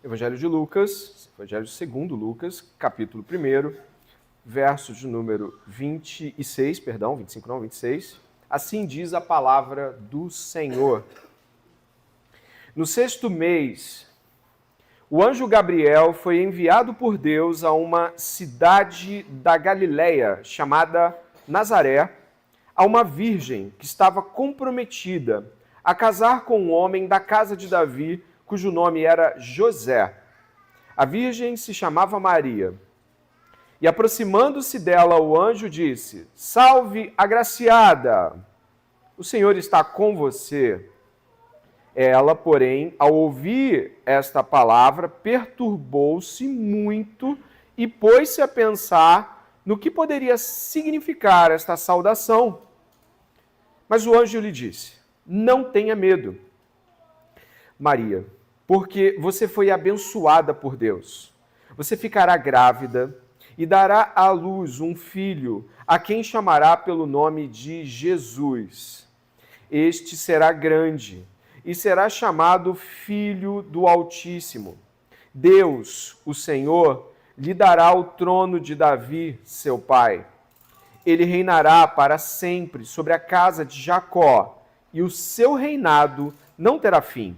Evangelho de Lucas, Evangelho segundo Lucas, capítulo 1, verso de número 26. Assim diz a palavra do Senhor. No 6º mês, o anjo Gabriel foi enviado por Deus a uma cidade da Galileia, chamada Nazaré, a uma virgem que estava comprometida a casar com um homem da casa de Davi, cujo nome era José. A virgem se chamava Maria. E aproximando-se dela, o anjo disse: Salve, agraciada! O Senhor está com você. Ela, porém, ao ouvir esta palavra, perturbou-se muito e pôs-se a pensar no que poderia significar esta saudação. Mas o anjo lhe disse: Não tenha medo, Maria, porque você foi abençoada por Deus. Você ficará grávida e dará à luz um filho, a quem chamará pelo nome de Jesus. Este será grande e será chamado Filho do Altíssimo. Deus, o Senhor, lhe dará o trono de Davi, seu pai. Ele reinará para sempre sobre a casa de Jacó, e o seu reinado não terá fim.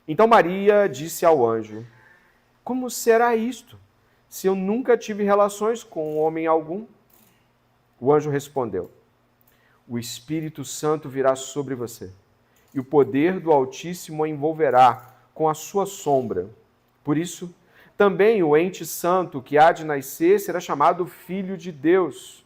Então Maria disse ao anjo: Como será isto, se eu nunca tive relações com homem algum? O anjo respondeu: O Espírito Santo virá sobre você, e o poder do Altíssimo a envolverá com a sua sombra. Por isso, também o ente santo que há de nascer será chamado Filho de Deus.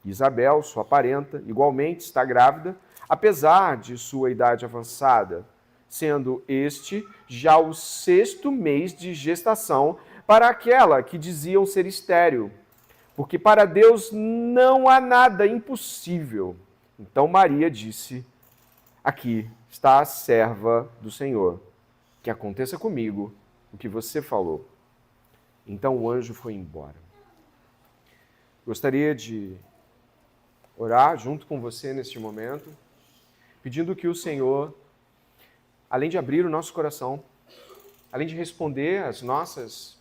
Isabel, sua parenta, igualmente está grávida, apesar de sua idade avançada, sendo este já o 6º mês de gestação para aquela que diziam ser estéril, porque para Deus não há nada impossível. Então Maria disse: Aqui está a serva do Senhor, que aconteça comigo o que você falou. Então o anjo foi embora. Gostaria de orar junto com você neste momento, pedindo que o Senhor, além de abrir o nosso coração, além de responder as nossas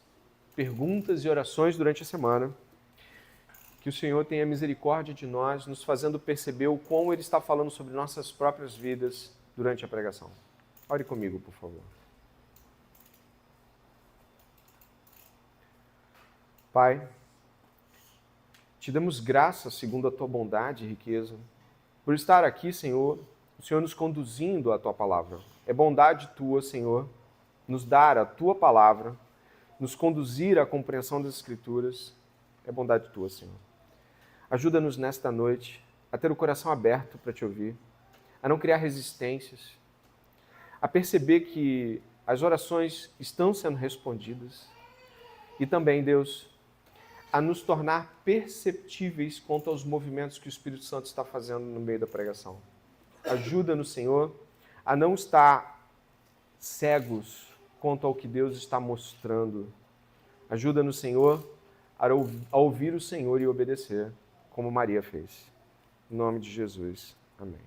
perguntas e orações durante a semana, que o Senhor tenha misericórdia de nós, nos fazendo perceber o quão Ele está falando sobre nossas próprias vidas durante a pregação. Ore comigo, por favor. Pai, te damos graças segundo a Tua bondade e riqueza, por estar aqui, Senhor, o Senhor nos conduzindo à Tua palavra. É bondade Tua, Senhor, nos dar a Tua palavra, nos conduzir à compreensão das Escrituras. É bondade Tua, Senhor. Ajuda-nos nesta noite a ter o coração aberto para Te ouvir, a não criar resistências, a perceber que as orações estão sendo respondidas e também, Deus, a nos tornar perceptíveis quanto aos movimentos que o Espírito Santo está fazendo no meio da pregação. Ajuda-nos, Senhor, a não estar cegos quanto ao que Deus está mostrando. Ajuda-nos, Senhor, a ouvir o Senhor e obedecer, como Maria fez. Em nome de Jesus. Amém.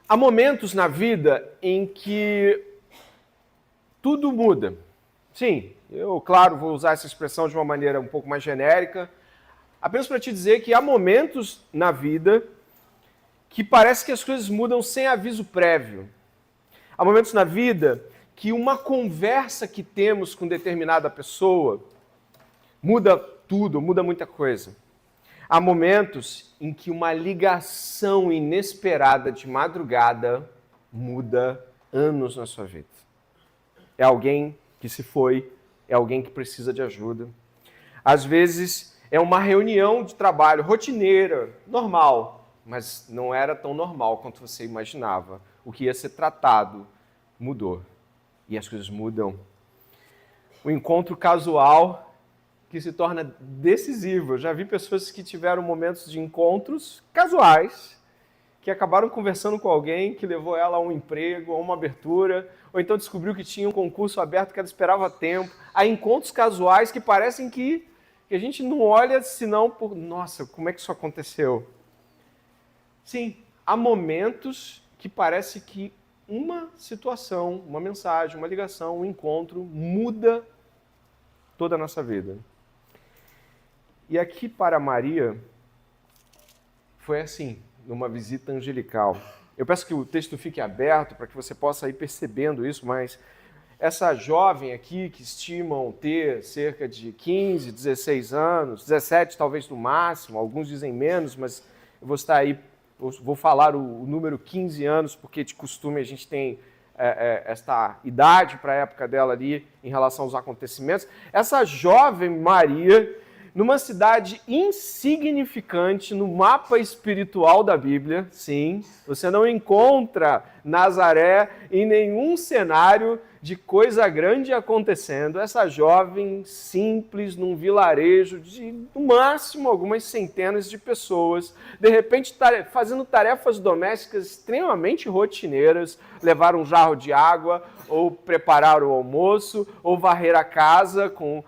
Há momentos na vida em que tudo muda. Sim, eu, claro, vou usar essa expressão de uma maneira um pouco mais genérica, apenas para te dizer que há momentos na vida que parece que as coisas mudam sem aviso prévio. Há momentos na vida que uma conversa que temos com determinada pessoa muda tudo, muda muita coisa. Há momentos em que uma ligação inesperada de madrugada muda anos na sua vida. É alguém que se foi, é alguém que precisa de ajuda. Às vezes é uma reunião de trabalho rotineira, normal, mas não era tão normal quanto você imaginava. O que ia ser tratado mudou. E as coisas mudam. O encontro casual que se torna decisivo. Eu já vi pessoas que tiveram momentos de encontros casuais, que acabaram conversando com alguém que levou ela a um emprego, a uma abertura, ou então descobriu que tinha um concurso aberto que ela esperava tempo. Há encontros casuais que parecem que que a gente não olha senão por, nossa, como é que isso aconteceu? Sim, há momentos que parece que uma situação, uma mensagem, uma ligação, um encontro muda toda a nossa vida. E aqui para Maria foi assim, numa visita angelical. Eu peço que o texto fique aberto para que você possa ir percebendo isso, mas essa jovem aqui, que estimam ter cerca de 15, 16 anos, 17 talvez no máximo, alguns dizem menos, mas eu vou estar aí, vou falar o número 15 anos, porque de costume a gente tem esta idade para a época dela ali, em relação aos acontecimentos. Essa jovem Maria, numa cidade insignificante no mapa espiritual da Bíblia, sim, você não encontra Nazaré em nenhum cenário de coisa grande acontecendo. Essa jovem simples, num vilarejo de, no máximo, algumas centenas de pessoas, de repente fazendo tarefas domésticas extremamente rotineiras, levar um jarro de água, ou preparar o almoço, ou varrer a casa com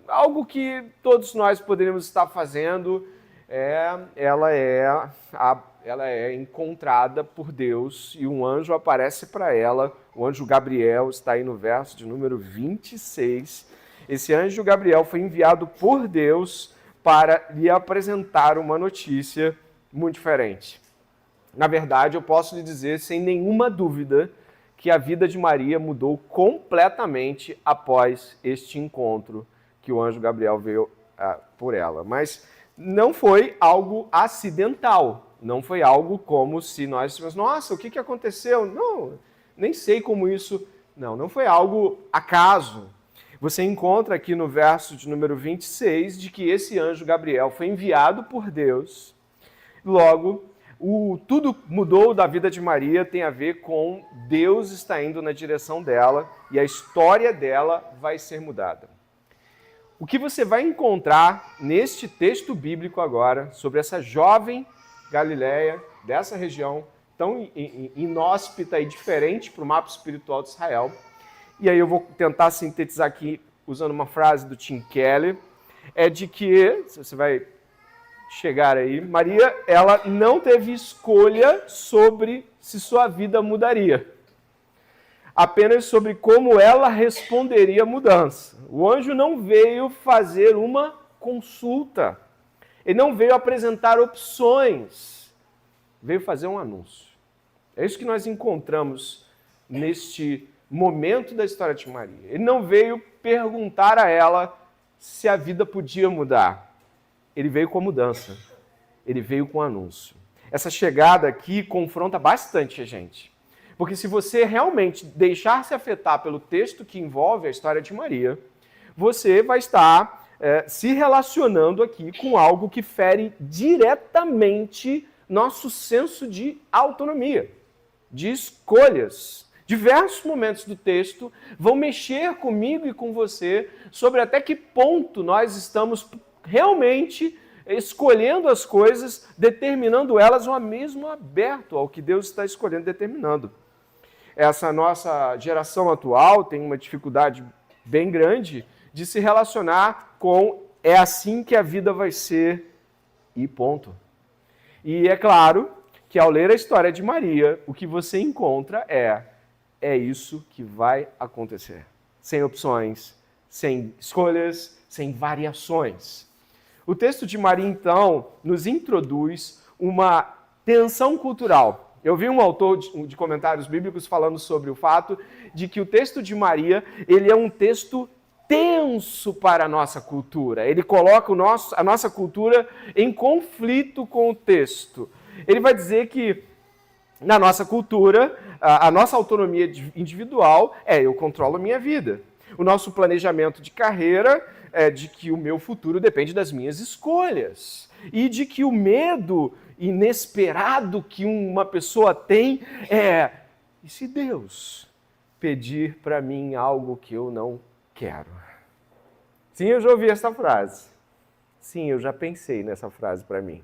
algo que todos nós poderíamos estar fazendo. Ela é encontrada por Deus e um anjo aparece para ela. O anjo Gabriel está aí no verso de número 26. Esse anjo Gabriel foi enviado por Deus para lhe apresentar uma notícia muito diferente. Na verdade, eu posso lhe dizer sem nenhuma dúvida que a vida de Maria mudou completamente após este encontro que o anjo Gabriel veio por ela. Mas não foi algo acidental, não foi algo como se nós tivéssemos, nossa, o que aconteceu? Não, nem sei como isso... Não foi algo acaso. Você encontra aqui no verso de número 26 de que esse anjo Gabriel foi enviado por Deus. Logo, tudo mudou da vida de Maria, tem a ver com Deus está indo na direção dela e a história dela vai ser mudada. O que você vai encontrar neste texto bíblico agora, sobre essa jovem Galileia, dessa região tão inóspita e diferente para o mapa espiritual de Israel, e aí eu vou tentar sintetizar aqui usando uma frase do Tim Keller, é de que, você vai chegar aí, Maria, ela não teve escolha sobre se sua vida mudaria. Apenas sobre como ela responderia à mudança. O anjo não veio fazer uma consulta. Ele não veio apresentar opções. Veio fazer um anúncio. É isso que nós encontramos neste momento da história de Maria. Ele não veio perguntar a ela se a vida podia mudar. Ele veio com a mudança. Ele veio com o anúncio. Essa chegada aqui confronta bastante a gente. Porque se você realmente deixar-se afetar pelo texto que envolve a história de Maria, você vai estar se relacionando aqui com algo que fere diretamente nosso senso de autonomia, de escolhas. Diversos momentos do texto vão mexer comigo e com você sobre até que ponto nós estamos realmente escolhendo as coisas, determinando elas, ou mesmo aberto ao que Deus está escolhendo, determinando. Essa nossa geração atual tem uma dificuldade bem grande de se relacionar com é assim que a vida vai ser e ponto. E é claro que ao ler a história de Maria, o que você encontra é isso que vai acontecer. Sem opções, sem escolhas, sem variações. O texto de Maria, então, nos introduz uma tensão cultural. Eu vi um autor de comentários bíblicos falando sobre o fato de que o texto de Maria, ele é um texto tenso para a nossa cultura. Ele coloca a nossa cultura em conflito com o texto. Ele vai dizer que, na nossa cultura, a nossa autonomia individual eu controlo a minha vida. O nosso planejamento de carreira é de que o meu futuro depende das minhas escolhas. E de que o medo inesperado que uma pessoa tem e se Deus pedir para mim algo que eu não quero? Sim, eu já ouvi essa frase. Sim, eu já pensei nessa frase para mim.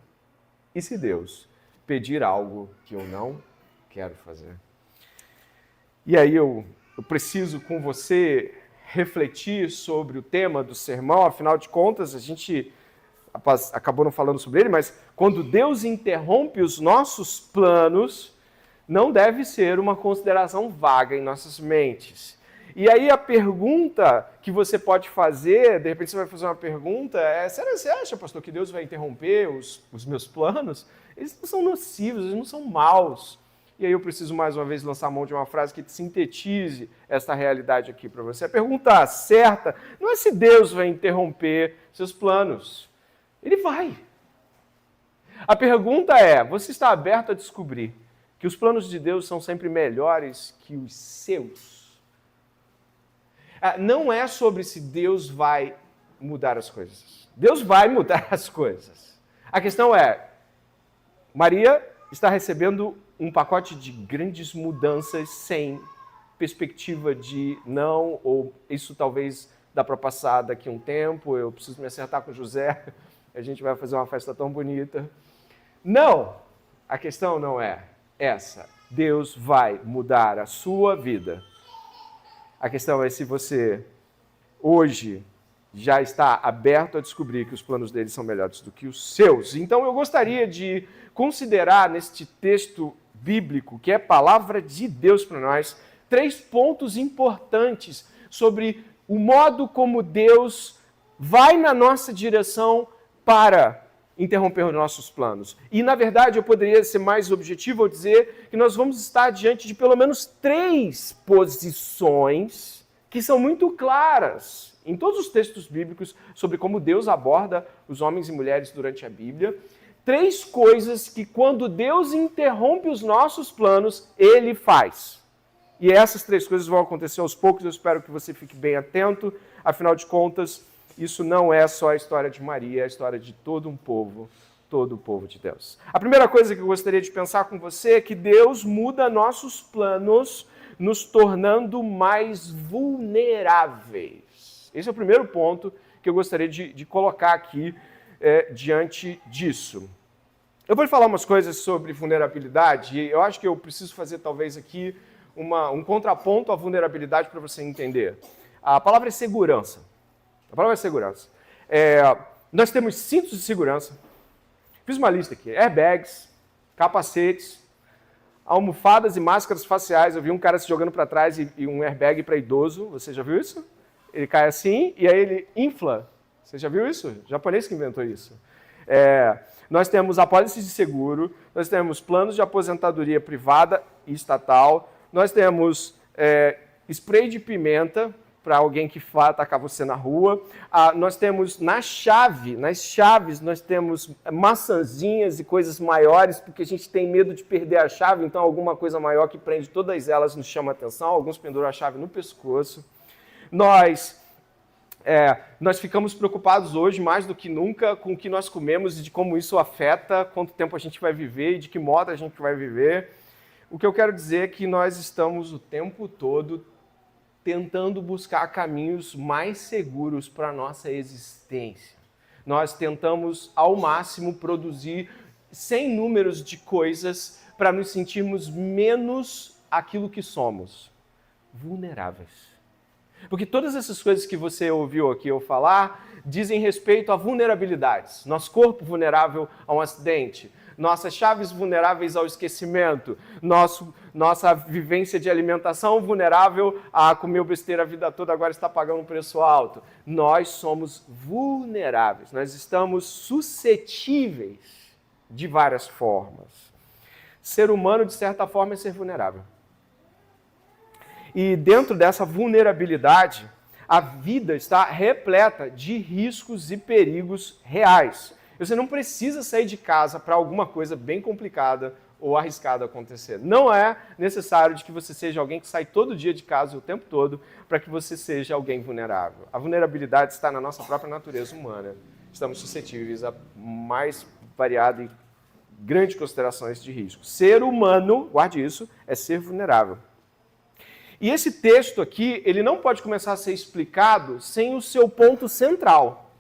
E se Deus pedir algo que eu não quero fazer? E aí eu preciso com você refletir sobre o tema do sermão, afinal de contas, a gente acabou não falando sobre ele, mas quando Deus interrompe os nossos planos, não deve ser uma consideração vaga em nossas mentes. E aí a pergunta que você pode fazer, de repente você vai fazer uma pergunta, será que você acha, pastor, que Deus vai interromper os meus planos? Eles não são nocivos, eles não são maus. E aí eu preciso mais uma vez lançar a mão de uma frase que sintetize essa realidade aqui para você. A pergunta certa não é se Deus vai interromper seus planos. Ele vai. A pergunta é, você está aberto a descobrir que os planos de Deus são sempre melhores que os seus? Não é sobre se Deus vai mudar as coisas. Deus vai mudar as coisas. A questão é, Maria está recebendo um pacote de grandes mudanças sem perspectiva de não, ou isso talvez dá para passar daqui a um tempo, eu preciso me acertar com o José, a gente vai fazer uma festa tão bonita. Não, a questão não é essa. Deus vai mudar a sua vida. A questão é se você hoje já está aberto a descobrir que os planos dele são melhores do que os seus. Então eu gostaria de considerar neste texto bíblico, que é palavra de Deus para nós, 3 pontos importantes sobre o modo como Deus vai na nossa direção para interromper os nossos planos. E, na verdade, eu poderia ser mais objetivo ao dizer que nós vamos estar diante de pelo menos 3 posições que são muito claras em todos os textos bíblicos sobre como Deus aborda os homens e mulheres durante a Bíblia. 3 coisas que, quando Deus interrompe os nossos planos, Ele faz. E essas 3 coisas vão acontecer aos poucos, eu espero que você fique bem atento. Afinal de contas, isso não é só a história de Maria, é a história de todo o povo de Deus. A primeira coisa que eu gostaria de pensar com você é que Deus muda nossos planos, nos tornando mais vulneráveis. Esse é o primeiro ponto que eu gostaria de colocar aqui diante disso. Eu vou falar umas coisas sobre vulnerabilidade e eu acho que eu preciso fazer talvez aqui um contraponto à vulnerabilidade para você entender. A palavra é segurança. A palavra é segurança. Nós temos cintos de segurança. Fiz uma lista aqui. Airbags, capacetes, almofadas e máscaras faciais. Eu vi um cara se jogando para trás e um airbag para idoso. Você já viu isso? Ele cai assim e aí ele infla. Você já viu isso? O japonês que inventou isso. Nós temos apólices de seguro, nós temos planos de aposentadoria privada e estatal, nós temos spray de pimenta para alguém que vá atacar você na rua, nós temos nas chaves, nós temos maçãzinhas e coisas maiores, porque a gente tem medo de perder a chave, então alguma coisa maior que prende todas elas nos chama atenção, alguns penduram a chave no pescoço. Nós ficamos preocupados hoje, mais do que nunca, com o que nós comemos e de como isso afeta, quanto tempo a gente vai viver e de que modo a gente vai viver. O que eu quero dizer é que nós estamos o tempo todo tentando buscar caminhos mais seguros para a nossa existência. Nós tentamos, ao máximo, produzir sem números de coisas para nos sentirmos menos aquilo que somos, vulneráveis. Porque todas essas coisas que você ouviu aqui eu falar dizem respeito a vulnerabilidades. Nosso corpo vulnerável a um acidente, nossas chaves vulneráveis ao esquecimento, nossa vivência de alimentação vulnerável a comer besteira a vida toda, agora está pagando um preço alto. Nós somos vulneráveis, nós estamos suscetíveis de várias formas. Ser humano, de certa forma, é ser vulnerável. E dentro dessa vulnerabilidade, a vida está repleta de riscos e perigos reais. Você não precisa sair de casa para alguma coisa bem complicada ou arriscada acontecer. Não é necessário de que você seja alguém que sai todo dia de casa o tempo todo para que você seja alguém vulnerável. A vulnerabilidade está na nossa própria natureza humana. Estamos suscetíveis a mais variadas e grandes considerações de risco. Ser humano, guarde isso, é ser vulnerável. E esse texto aqui, ele não pode começar a ser explicado sem o seu ponto central.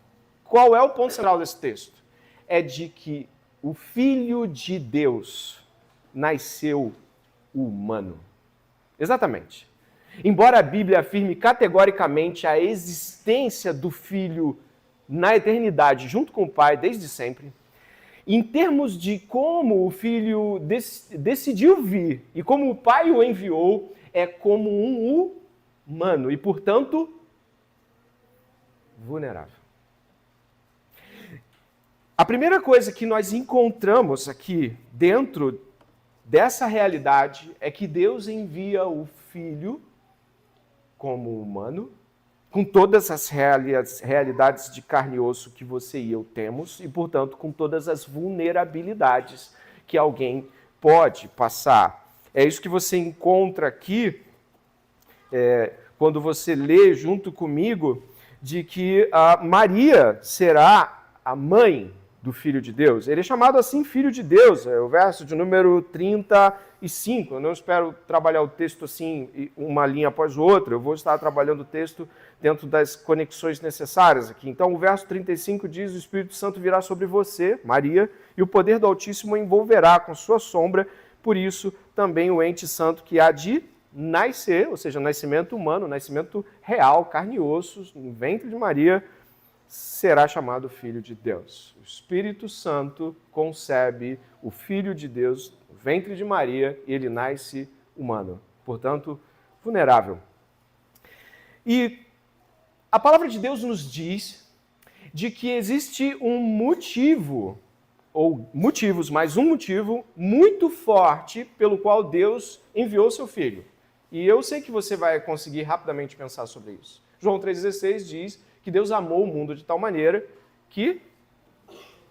Qual é o ponto central desse texto? É de que o Filho de Deus nasceu humano. Exatamente. Embora a Bíblia afirme categoricamente a existência do Filho na eternidade, junto com o Pai, desde sempre, em termos de como o Filho decidiu vir e como o Pai o enviou, é como um humano e, portanto, vulnerável. A primeira coisa que nós encontramos aqui dentro dessa realidade é que Deus envia o Filho como humano, com todas as realidades de carne e osso que você e eu temos, e, portanto, com todas as vulnerabilidades que alguém pode passar. É isso que você encontra aqui, quando você lê junto comigo, de que Maria será a mãe do Filho de Deus. Ele é chamado assim Filho de Deus, é o verso de número 35. Eu não espero trabalhar o texto assim, uma linha após outra, eu vou estar trabalhando o texto dentro das conexões necessárias aqui. Então, o verso 35 diz: o Espírito Santo virá sobre você, Maria, e o poder do Altíssimo envolverá com sua sombra, por isso também o ente santo que há de nascer, ou seja, nascimento humano, nascimento real, carne e ossos, no ventre de Maria, será chamado Filho de Deus. O Espírito Santo concebe o Filho de Deus no ventre de Maria e ele nasce humano, portanto, vulnerável. E a palavra de Deus nos diz de que existe um motivo, ou motivos, mas um motivo muito forte pelo qual Deus enviou seu Filho. E eu sei que você vai conseguir rapidamente pensar sobre isso. João 3,16 diz que Deus amou o mundo de tal maneira que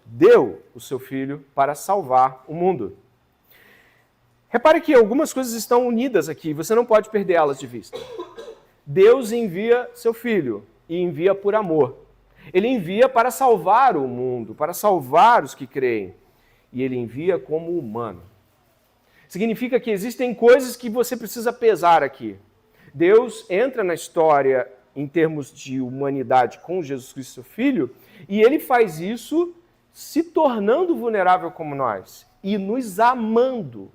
deu o seu Filho para salvar o mundo. Repare que algumas coisas estão unidas aqui, você não pode perder elas de vista. Deus envia seu Filho e envia por amor. Ele envia para salvar o mundo, para salvar os que creem. E ele envia como humano. Significa que existem coisas que você precisa pesar aqui. Deus entra na história em termos de humanidade com Jesus Cristo, seu Filho, e ele faz isso se tornando vulnerável como nós e nos amando.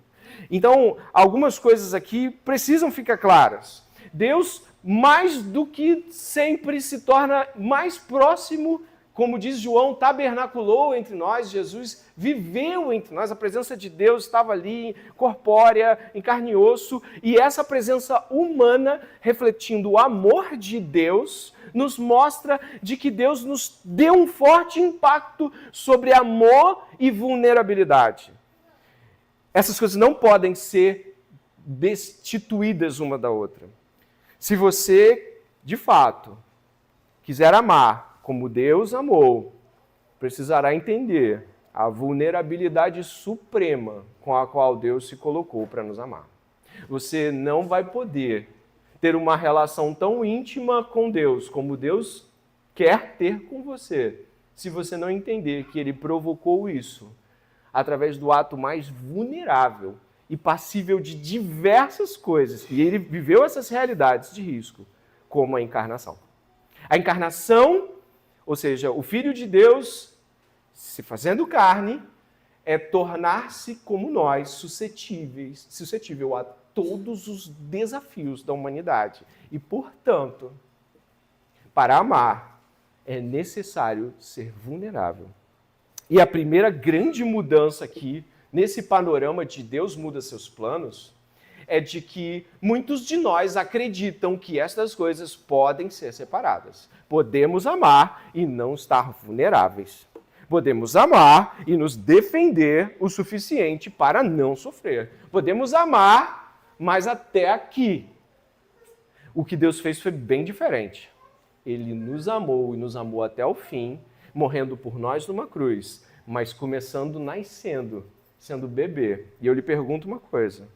Então, algumas coisas aqui precisam ficar claras. Deus, mais do que sempre, se torna mais próximo, como diz João, tabernaculou entre nós, Jesus viveu entre nós, a presença de Deus estava ali, corpórea, em carne e osso, e essa presença humana, refletindo o amor de Deus, nos mostra de que Deus nos deu um forte impacto sobre amor e vulnerabilidade. Essas coisas não podem ser destituídas uma da outra. Se você, de fato, quiser amar como Deus amou, precisará entender a vulnerabilidade suprema com a qual Deus se colocou para nos amar. Você não vai poder ter uma relação tão íntima com Deus como Deus quer ter com você, se você não entender que Ele provocou isso através do ato mais vulnerável e passível de diversas coisas. E Ele viveu essas realidades de risco, como a encarnação. A encarnação, ou seja, o Filho de Deus se fazendo carne, é tornar-se como nós, suscetível a todos os desafios da humanidade. E, portanto, para amar, é necessário ser vulnerável. E a primeira grande mudança aqui, nesse panorama de Deus muda seus planos, é de que muitos de nós acreditam que estas coisas podem ser separadas. Podemos amar e não estar vulneráveis. Podemos amar e nos defender o suficiente para não sofrer. Podemos amar, mas até aqui. O que Deus fez foi bem diferente. Ele nos amou e nos amou até o fim, morrendo por nós numa cruz, mas começando nascendo, sendo bebê. E eu lhe pergunto uma coisa.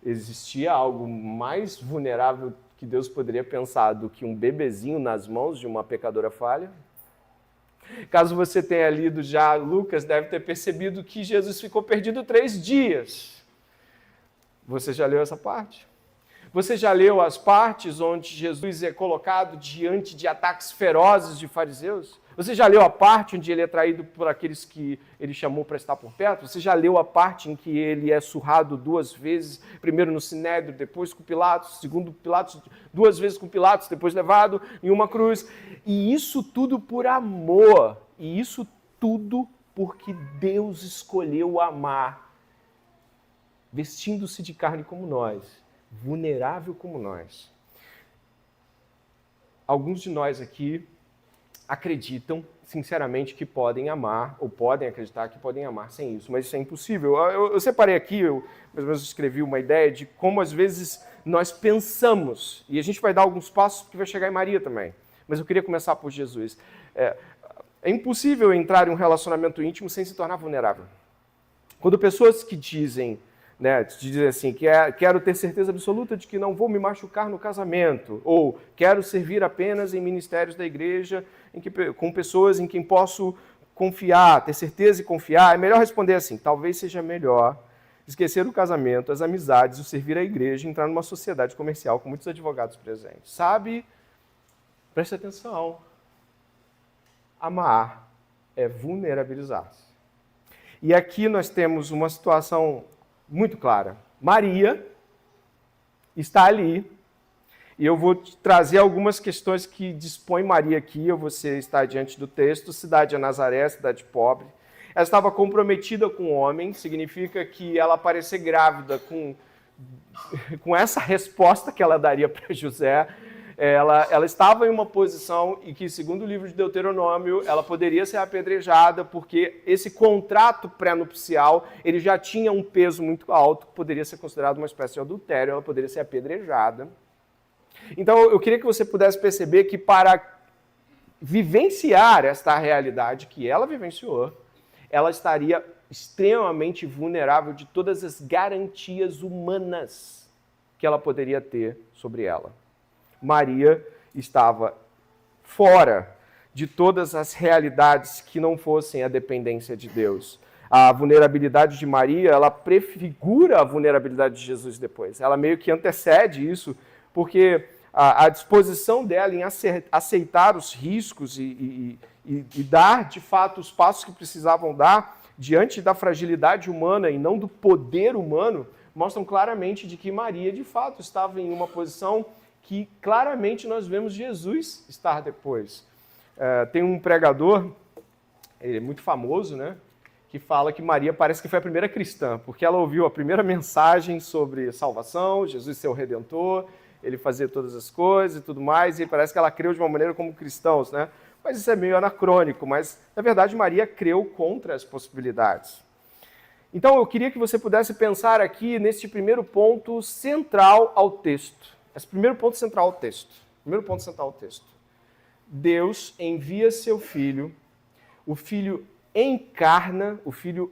Existia algo mais vulnerável que Deus poderia pensar do que um bebezinho nas mãos de uma pecadora falha? Caso você tenha lido já Lucas, deve ter percebido que Jesus ficou perdido 3 dias. Você já leu essa parte? Você já leu as partes onde Jesus é colocado diante de ataques ferozes de fariseus? Você já leu a parte onde ele é traído por aqueles que ele chamou para estar por perto? Você já leu a parte em que ele é surrado 2 vezes, primeiro no Sinédrio, depois com Pilatos, segundo Pilatos, 2 vezes com Pilatos, depois levado em uma cruz? E isso tudo por amor, e isso tudo porque Deus escolheu amar, vestindo-se de carne como nós, vulnerável como nós. Alguns de nós aqui acreditam, sinceramente, que podem amar, ou podem acreditar que podem amar sem isso, mas isso é impossível. Eu separei aqui, eu mais ou menos escrevi uma ideia de como às vezes nós pensamos, e a gente vai dar alguns passos que vai chegar em Maria também, mas eu queria começar por Jesus. É impossível entrar em um relacionamento íntimo sem se tornar vulnerável. Quando pessoas que dizem assim, quero ter certeza absoluta de que não vou me machucar no casamento, ou quero servir apenas em ministérios da igreja com pessoas em quem posso confiar, ter certeza e confiar, é melhor responder assim, talvez seja melhor esquecer o casamento, as amizades, o servir à igreja e entrar numa sociedade comercial com muitos advogados presentes. Sabe? Preste atenção. Amar é vulnerabilizar-se. E aqui nós temos uma situação muito clara. Maria está ali, e eu vou trazer algumas questões que dispõem Maria aqui, você está diante do texto, cidade é Nazaré, cidade pobre. Ela estava comprometida com o homem, significa que ela aparecer grávida com essa resposta que ela daria para José, ela estava em uma posição em que, segundo o livro de Deuteronômio, ela poderia ser apedrejada porque esse contrato pré-nupcial ele já tinha um peso muito alto, poderia ser considerado uma espécie de adultério, ela poderia ser apedrejada. Então, eu queria que você pudesse perceber que para vivenciar esta realidade que ela vivenciou, ela estaria extremamente vulnerável de todas as garantias humanas que ela poderia ter sobre ela. Maria estava fora de todas as realidades que não fossem a dependência de Deus. A vulnerabilidade de Maria, ela prefigura a vulnerabilidade de Jesus depois. Ela meio que antecede isso, porque a disposição dela em aceitar os riscos e dar, de fato, os passos que precisavam dar diante da fragilidade humana e não do poder humano, mostram claramente de que Maria, de fato, estava em uma posição que claramente nós vemos Jesus estar depois. Tem um pregador, ele é muito famoso, né, que fala que Maria parece que foi a primeira cristã, porque ela ouviu a primeira mensagem sobre salvação, Jesus ser o Redentor, ele fazer todas as coisas e tudo mais, e parece que ela creu de uma maneira como cristãos, né? Mas isso é meio anacrônico, mas na verdade Maria creu contra as possibilidades. Então eu queria que você pudesse pensar aqui neste primeiro ponto central ao texto. Esse primeiro ponto central ao texto. Primeiro ponto central ao texto. Deus envia seu Filho, o Filho encarna, o Filho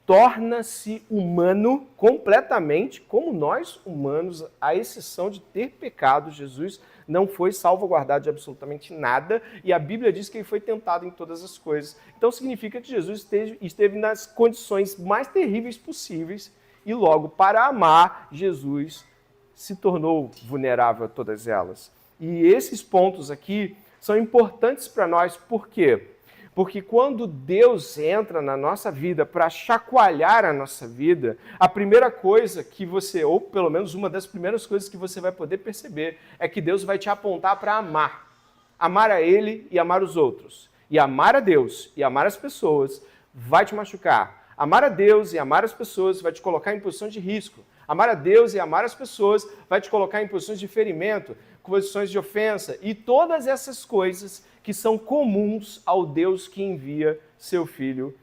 torna-se humano completamente, como nós humanos, à exceção de ter pecado. Jesus não foi salvaguardado de absolutamente nada, e a Bíblia diz que ele foi tentado em todas as coisas. Então significa que Jesus esteve nas condições mais terríveis possíveis, e logo, para amar, Jesus se tornou vulnerável a todas elas. E esses pontos aqui são importantes para nós, por quê? Porque quando Deus entra na nossa vida para chacoalhar a nossa vida, a primeira coisa que você, ou pelo menos uma das primeiras coisas que você vai poder perceber, é que Deus vai te apontar para amar. Amar a Ele e amar os outros. E amar a Deus e amar as pessoas vai te machucar. Amar a Deus e amar as pessoas vai te colocar em posição de risco. Amar a Deus e amar as pessoas vai te colocar em posições de ferimento, posições de ofensa e todas essas coisas que são comuns ao Deus que envia seu Filho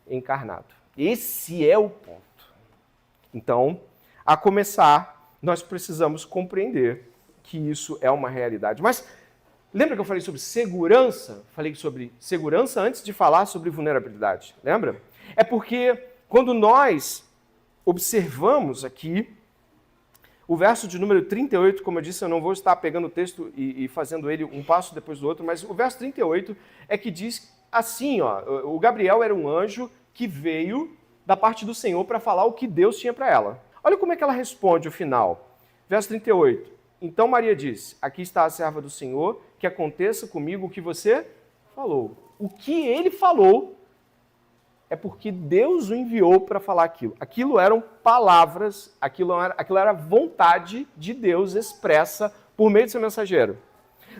encarnado. Esse é o ponto. Então, a começar, nós precisamos compreender que isso é uma realidade. Mas lembra que eu falei sobre segurança? Falei sobre segurança antes de falar sobre vulnerabilidade. Lembra? É porque quando nós observamos aqui o verso de número 38, como eu disse, eu não vou estar pegando o texto e fazendo ele um passo depois do outro, mas o verso 38 é que diz assim, ó, o Gabriel era um anjo que veio da parte do Senhor para falar o que Deus tinha para ela. Olha como é que ela responde o final. Verso 38. Então Maria disse, aqui está a serva do Senhor, que aconteça comigo o que você falou. O que ele falou é porque Deus o enviou para falar aquilo. Aquilo eram palavras, aquilo era vontade de Deus expressa por meio de seu mensageiro.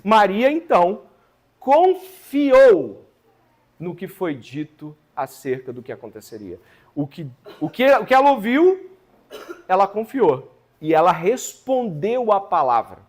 Maria, então, confiou no que foi dito acerca do que aconteceria. O que ela ouviu, ela confiou. E ela respondeu à palavra.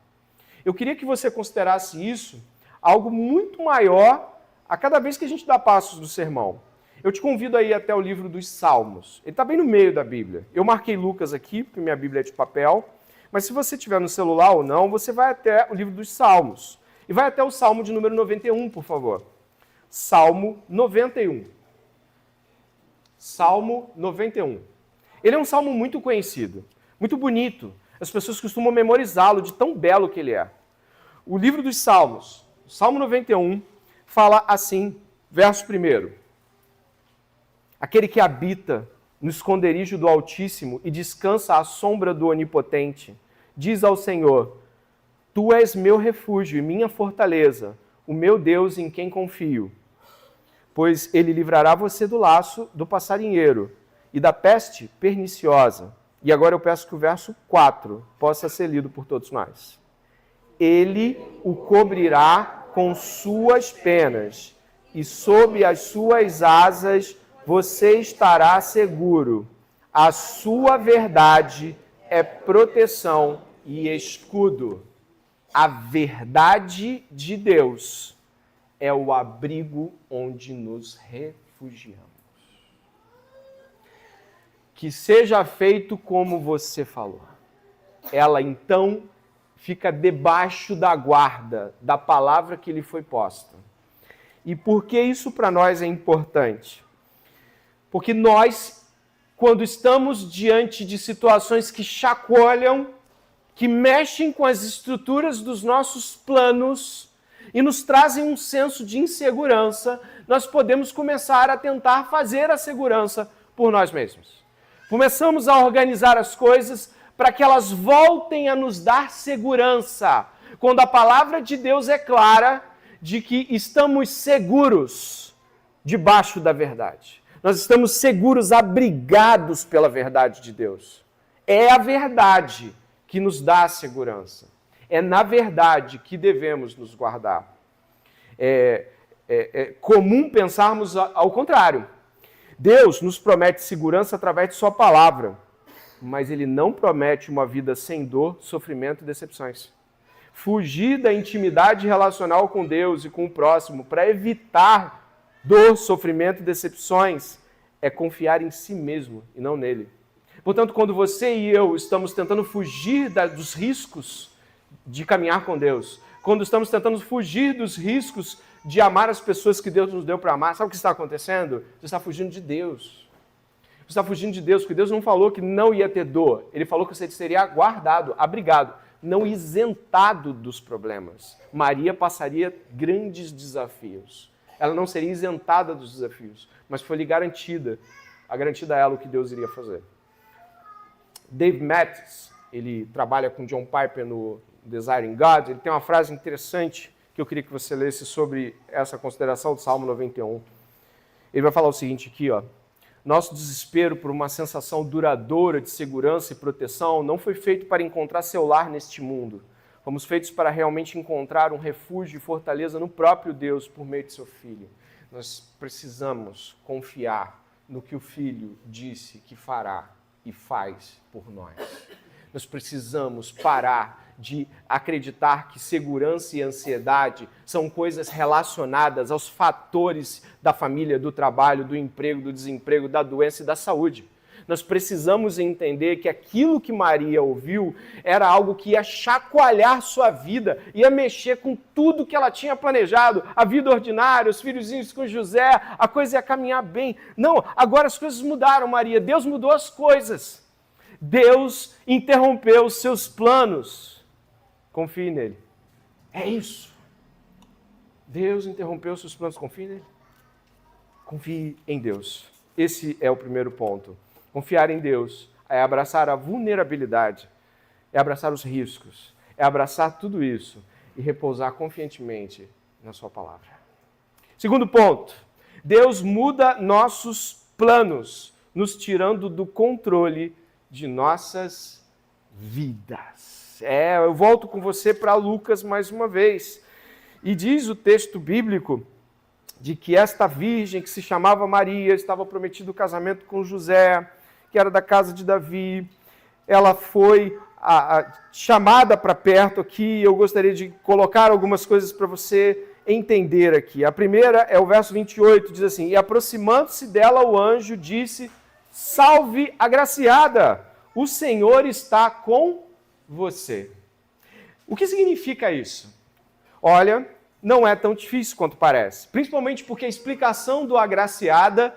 Eu queria que você considerasse isso algo muito maior a cada vez que a gente dá passos no sermão. Eu te convido a ir até o livro dos Salmos. Ele está bem no meio da Bíblia. Eu marquei Lucas aqui, porque minha Bíblia é de papel. Mas se você tiver no celular ou não, você vai até o livro dos Salmos. E vai até o Salmo de número 91, por favor. Salmo 91. Salmo 91. Ele é um salmo muito conhecido, muito bonito. As pessoas costumam memorizá-lo de tão belo que ele é. O livro dos Salmos, Salmo 91, fala assim, verso 1. Aquele que habita no esconderijo do Altíssimo e descansa à sombra do Onipotente, diz ao Senhor: Tu és meu refúgio e minha fortaleza, o meu Deus em quem confio. Pois ele livrará você do laço do passarinheiro e da peste perniciosa. E agora eu peço que o verso 4 possa ser lido por todos nós. Ele o cobrirá com suas penas e sob as suas asas você estará seguro. A sua verdade é proteção e escudo. A verdade de Deus é o abrigo onde nos refugiamos. Que seja feito como você falou. Ela então fica debaixo da guarda da palavra que lhe foi posta. E por que isso para nós é importante? Porque nós, quando estamos diante de situações que chacoalham, que mexem com as estruturas dos nossos planos e nos trazem um senso de insegurança, nós podemos começar a tentar fazer a segurança por nós mesmos. Começamos a organizar as coisas para que elas voltem a nos dar segurança, quando a palavra de Deus é clara de que estamos seguros debaixo da verdade. Nós estamos seguros, abrigados pela verdade de Deus. É a verdade que nos dá a segurança. É na verdade que devemos nos guardar. É comum pensarmos ao contrário. Deus nos promete segurança através de sua palavra, mas ele não promete uma vida sem dor, sofrimento e decepções. Fugir da intimidade relacional com Deus e com o próximo para evitar dor, sofrimento e decepções é confiar em si mesmo e não nele. Portanto, quando você e eu estamos tentando fugir dos riscos de caminhar com Deus, quando estamos tentando fugir dos riscos de amar as pessoas que Deus nos deu para amar, sabe o que está acontecendo? Você está fugindo de Deus. Você está fugindo de Deus, porque Deus não falou que não ia ter dor. Ele falou que você seria guardado, abrigado, não isentado dos problemas. Maria passaria grandes desafios. Ela não seria isentada dos desafios, mas foi-lhe garantida a ela o que Deus iria fazer. Dave Mattis, ele trabalha com John Piper no Desiring God, ele tem uma frase interessante que eu queria que você lesse sobre essa consideração do Salmo 91. Ele vai falar o seguinte aqui, ó: nosso desespero por uma sensação duradoura de segurança e proteção não foi feito para encontrar seu lar neste mundo. Fomos feitos para realmente encontrar um refúgio e fortaleza no próprio Deus por meio de seu Filho. Nós precisamos confiar no que o Filho disse que fará e faz por nós. Nós precisamos parar de acreditar que segurança e ansiedade são coisas relacionadas aos fatores da família, do trabalho, do emprego, do desemprego, da doença e da saúde. Nós precisamos entender que aquilo que Maria ouviu era algo que ia chacoalhar sua vida, ia mexer com tudo que ela tinha planejado, a vida ordinária, os filhozinhos com José, a coisa ia caminhar bem. Não, agora as coisas mudaram, Maria. Deus mudou as coisas. Deus interrompeu os seus planos. Confie nele. É isso. Deus interrompeu os seus planos. Confie nele. Confie em Deus. Esse é o primeiro ponto. Confiar em Deus é abraçar a vulnerabilidade, é abraçar os riscos, é abraçar tudo isso e repousar confiantemente na sua palavra. Segundo ponto, Deus muda nossos planos, nos tirando do controle de nossas vidas. Eu volto com você para Lucas mais uma vez. E diz o texto bíblico de que esta virgem, que se chamava Maria, estava prometida o casamento com José, que era da casa de Davi. Ela foi chamada para perto aqui. Eu gostaria de colocar algumas coisas para você entender aqui. A primeira é o verso 28, diz assim: e aproximando-se dela o anjo disse: salve agraciada, o Senhor está com você. O que significa isso? Olha, não é tão difícil quanto parece, principalmente porque a explicação do agraciada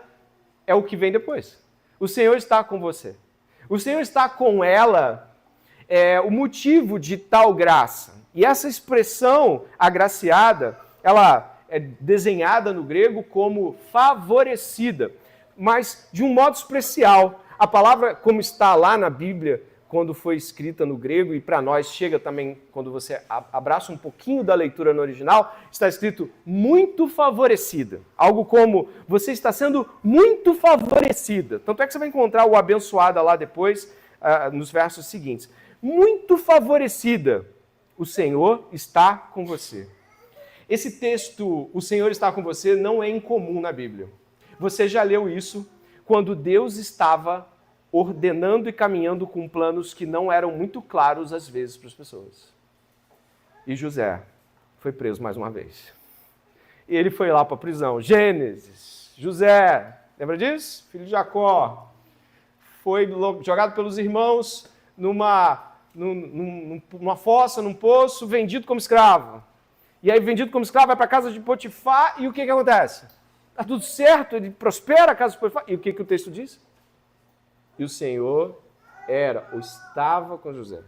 é o que vem depois. O Senhor está com você. O Senhor está com ela, o motivo de tal graça. E essa expressão agraciada, ela é desenhada no grego como favorecida, mas de um modo especial. A palavra, como está lá na Bíblia, quando foi escrita no grego, e para nós chega também, quando você abraça um pouquinho da leitura no original, está escrito muito favorecida. Algo como, você está sendo muito favorecida. Tanto é que você vai encontrar o abençoada lá depois, nos versos seguintes. Muito favorecida, o Senhor está com você. Esse texto, o Senhor está com você, não é incomum na Bíblia. Você já leu isso quando Deus estava ordenando e caminhando com planos que não eram muito claros às vezes para as pessoas. E José foi preso mais uma vez. E ele foi lá para a prisão. Gênesis, José, lembra disso? Filho de Jacó, foi jogado pelos irmãos numa fossa, num poço, vendido como escravo. E aí, vendido como escravo, vai para a casa de Potifar, e o que acontece? Está tudo certo, ele prospera a casa de Potifar. E o que o texto diz? E o Senhor era ou estava com José.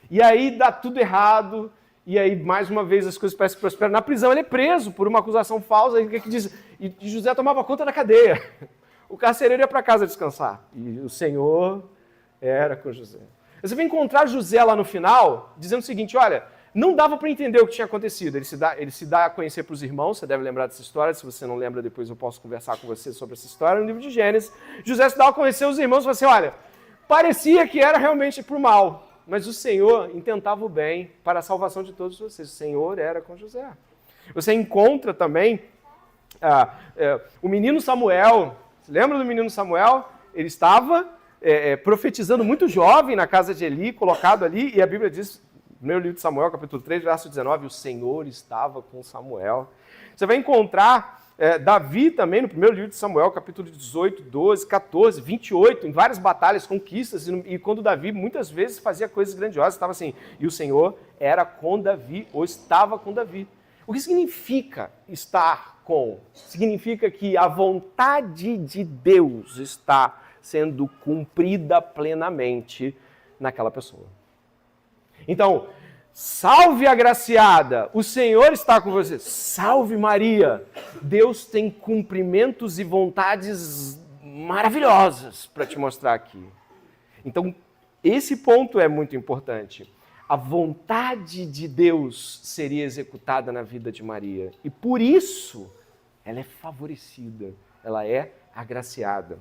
E aí dá tudo errado, e aí mais uma vez as coisas parecem que prosperam. Na prisão ele é preso por uma acusação falsa, e o que diz? E José tomava conta da cadeia. O carcereiro ia para casa descansar. E o Senhor era com José. Você vai encontrar José lá no final, dizendo o seguinte, olha, não dava para entender o que tinha acontecido. Ele se dá a conhecer para os irmãos, você deve lembrar dessa história, se você não lembra, depois eu posso conversar com você sobre essa história, no livro de Gênesis. José se dá a conhecer os irmãos e falou assim, olha, parecia que era realmente para o mal, mas o Senhor intentava o bem para a salvação de todos vocês. O Senhor era com José. Você encontra também o menino Samuel. Você lembra do menino Samuel? Ele estava profetizando muito jovem na casa de Eli, colocado ali, e a Bíblia diz, no primeiro livro de Samuel, capítulo 3, verso 19, o Senhor estava com Samuel. Você vai encontrar Davi também, no primeiro livro de Samuel, capítulo 18, 12, 14, 28, em várias batalhas, conquistas, e quando Davi muitas vezes fazia coisas grandiosas, estava assim, e o Senhor era com Davi, ou estava com Davi. O que significa estar com? Significa que a vontade de Deus está sendo cumprida plenamente naquela pessoa. Então, salve agraciada, o Senhor está com você. Salve Maria, Deus tem cumprimentos e vontades maravilhosas para te mostrar aqui. Então, esse ponto é muito importante. A vontade de Deus seria executada na vida de Maria. E por isso, ela é favorecida, ela é agraciada.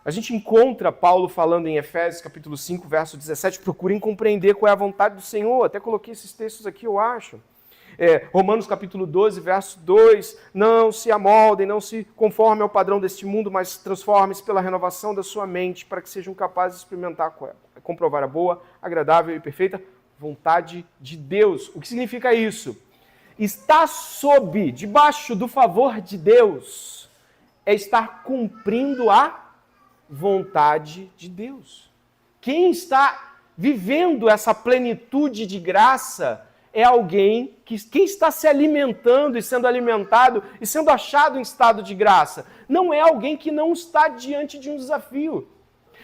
A gente encontra Paulo falando em Efésios capítulo 5, verso 17, procurem compreender qual é a vontade do Senhor. Até coloquei esses textos aqui, eu acho. Romanos capítulo 12, verso 2, não se amoldem, não se conformem ao padrão deste mundo, mas transformem-se pela renovação da sua mente, para que sejam capazes de experimentar, comprovar a boa, agradável e perfeita vontade de Deus. O que significa isso? Estar debaixo do favor de Deus, é estar cumprindo a vontade de Deus. Quem está vivendo essa plenitude de graça é alguém quem está se alimentando e sendo alimentado e sendo achado em estado de graça. Não é alguém que não está diante de um desafio.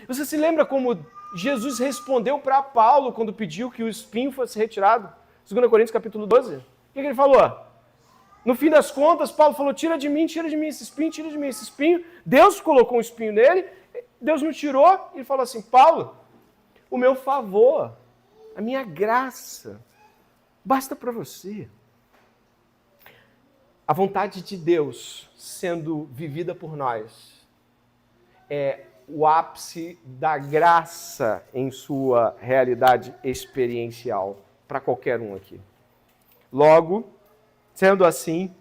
Você se lembra como Jesus respondeu para Paulo quando pediu que o espinho fosse retirado? 2 Coríntios capítulo 12. O que ele falou? No fim das contas, Paulo falou, tira de mim esse espinho, tira de mim esse espinho. Deus colocou um espinho nele, Deus não tirou, e ele falou assim, Paulo, o meu favor, a minha graça, basta para você. A vontade de Deus sendo vivida por nós é o ápice da graça em sua realidade experiencial para qualquer um aqui. Logo, sendo assim,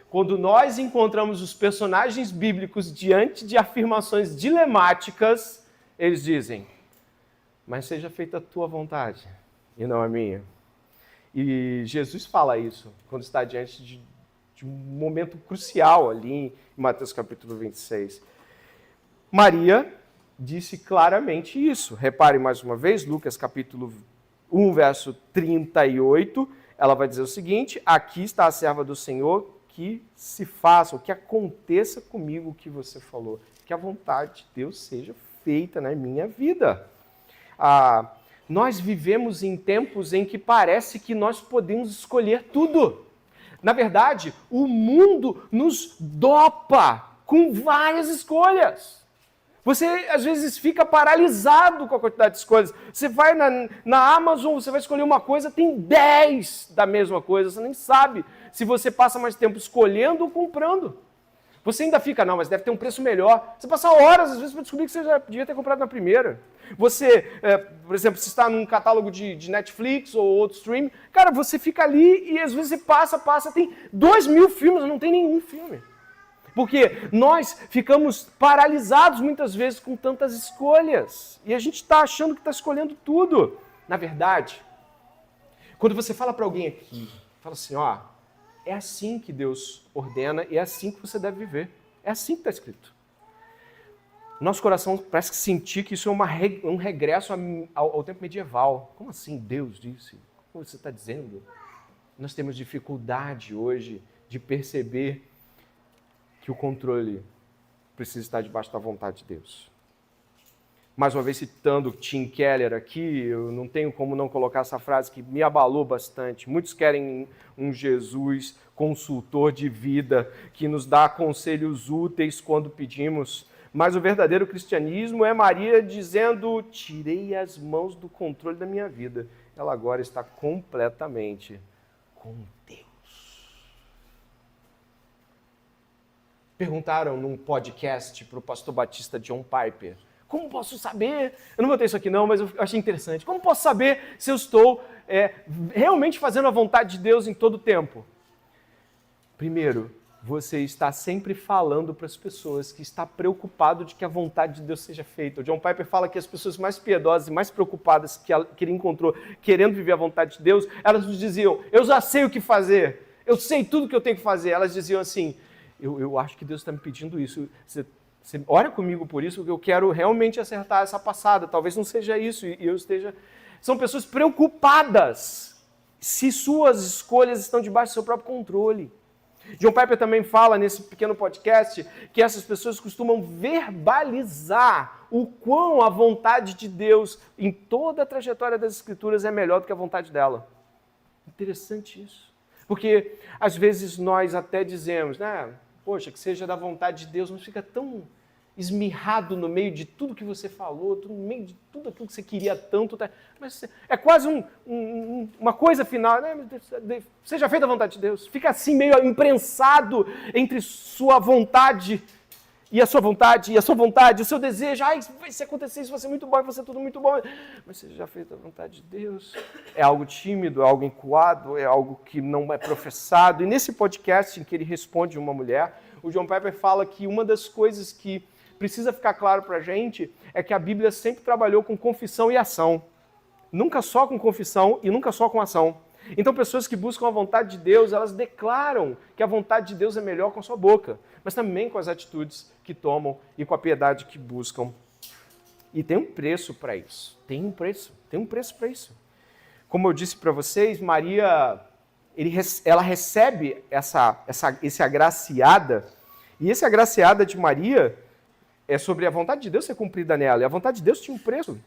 quando nós encontramos os personagens bíblicos diante de afirmações dilemáticas, eles dizem, mas seja feita a tua vontade e não a minha. E Jesus fala isso quando está diante de um momento crucial ali em Mateus capítulo 26. Maria disse claramente isso. Repare mais uma vez, Lucas capítulo 1, verso 38, ela vai dizer o seguinte, aqui está a serva do Senhor, que se faça, o que aconteça comigo o que você falou, que a vontade de Deus seja feita na minha vida. Nós vivemos em tempos em que parece que nós podemos escolher tudo. Na verdade, o mundo nos dopa com várias escolhas. Você, às vezes, fica paralisado com a quantidade de escolhas. Você vai na Amazon, você vai escolher uma coisa, tem 10 da mesma coisa. Você nem sabe se você passa mais tempo escolhendo ou comprando. Você ainda fica, não, mas deve ter um preço melhor. Você passa horas, às vezes, para descobrir que você já devia ter comprado na primeira. Você, por exemplo, se está num catálogo de Netflix ou outro stream, cara, você fica ali e às vezes você passa, tem 2.000 filmes, não tem nenhum filme. Porque nós ficamos paralisados muitas vezes com tantas escolhas. E a gente está achando que está escolhendo tudo. Na verdade, quando você fala para alguém aqui, fala assim, ó, é assim que Deus ordena e é assim que você deve viver. É assim que está escrito. Nosso coração parece sentir que isso é um regresso ao tempo medieval. Como assim Deus disse? Como você está dizendo? Nós temos dificuldade hoje de perceber que o controle precisa estar debaixo da vontade de Deus. Mais uma vez citando Tim Keller aqui, eu não tenho como não colocar essa frase que me abalou bastante. Muitos querem um Jesus consultor de vida, que nos dá conselhos úteis quando pedimos, mas o verdadeiro cristianismo é Maria dizendo, tirei as mãos do controle da minha vida. Ela agora está completamente com Deus. Perguntaram num podcast para o pastor batista John Piper, como posso saber, eu não botei isso aqui não, mas eu achei interessante, como posso saber se eu estou realmente fazendo a vontade de Deus em todo o tempo? Primeiro, você está sempre falando para as pessoas que está preocupado de que a vontade de Deus seja feita. O John Piper fala que as pessoas mais piedosas e mais preocupadas que ele encontrou querendo viver a vontade de Deus, elas nos diziam, eu já sei o que fazer, eu sei tudo o que eu tenho que fazer. Elas diziam assim, eu acho que Deus está me pedindo isso, você ora comigo por isso, porque eu quero realmente acertar essa passada, talvez não seja isso, e eu esteja... São pessoas preocupadas se suas escolhas estão debaixo do seu próprio controle. John Piper também fala nesse pequeno podcast que essas pessoas costumam verbalizar o quão a vontade de Deus em toda a trajetória das Escrituras é melhor do que a vontade dela. Interessante isso. Porque às vezes nós até dizemos, né, poxa, que seja da vontade de Deus, mas fica tão esmirrado no meio de tudo que você falou, no meio de tudo aquilo que você queria tanto, mas é quase uma coisa final, né? Seja feita a vontade de Deus, fica assim meio imprensado entre sua vontade e a sua vontade, e a sua vontade, o seu desejo, se acontecer isso vai ser muito bom, vai ser tudo muito bom, mas seja feita a vontade de Deus. É algo tímido, é algo encoado, é algo que não é professado, e nesse podcast em que ele responde uma mulher, o John Piper fala que uma das coisas que precisa ficar claro para a gente é que a Bíblia sempre trabalhou com confissão e ação. Nunca só com confissão e nunca só com ação. Então, pessoas que buscam a vontade de Deus, elas declaram que a vontade de Deus é melhor com a sua boca, mas também com as atitudes que tomam e com a piedade que buscam. E tem um preço para isso. Tem um preço para isso. Como eu disse para vocês, Maria, ela recebe esse agraciada, e esse agraciada de Maria é sobre a vontade de Deus ser cumprida nela. E a vontade de Deus tinha um preço.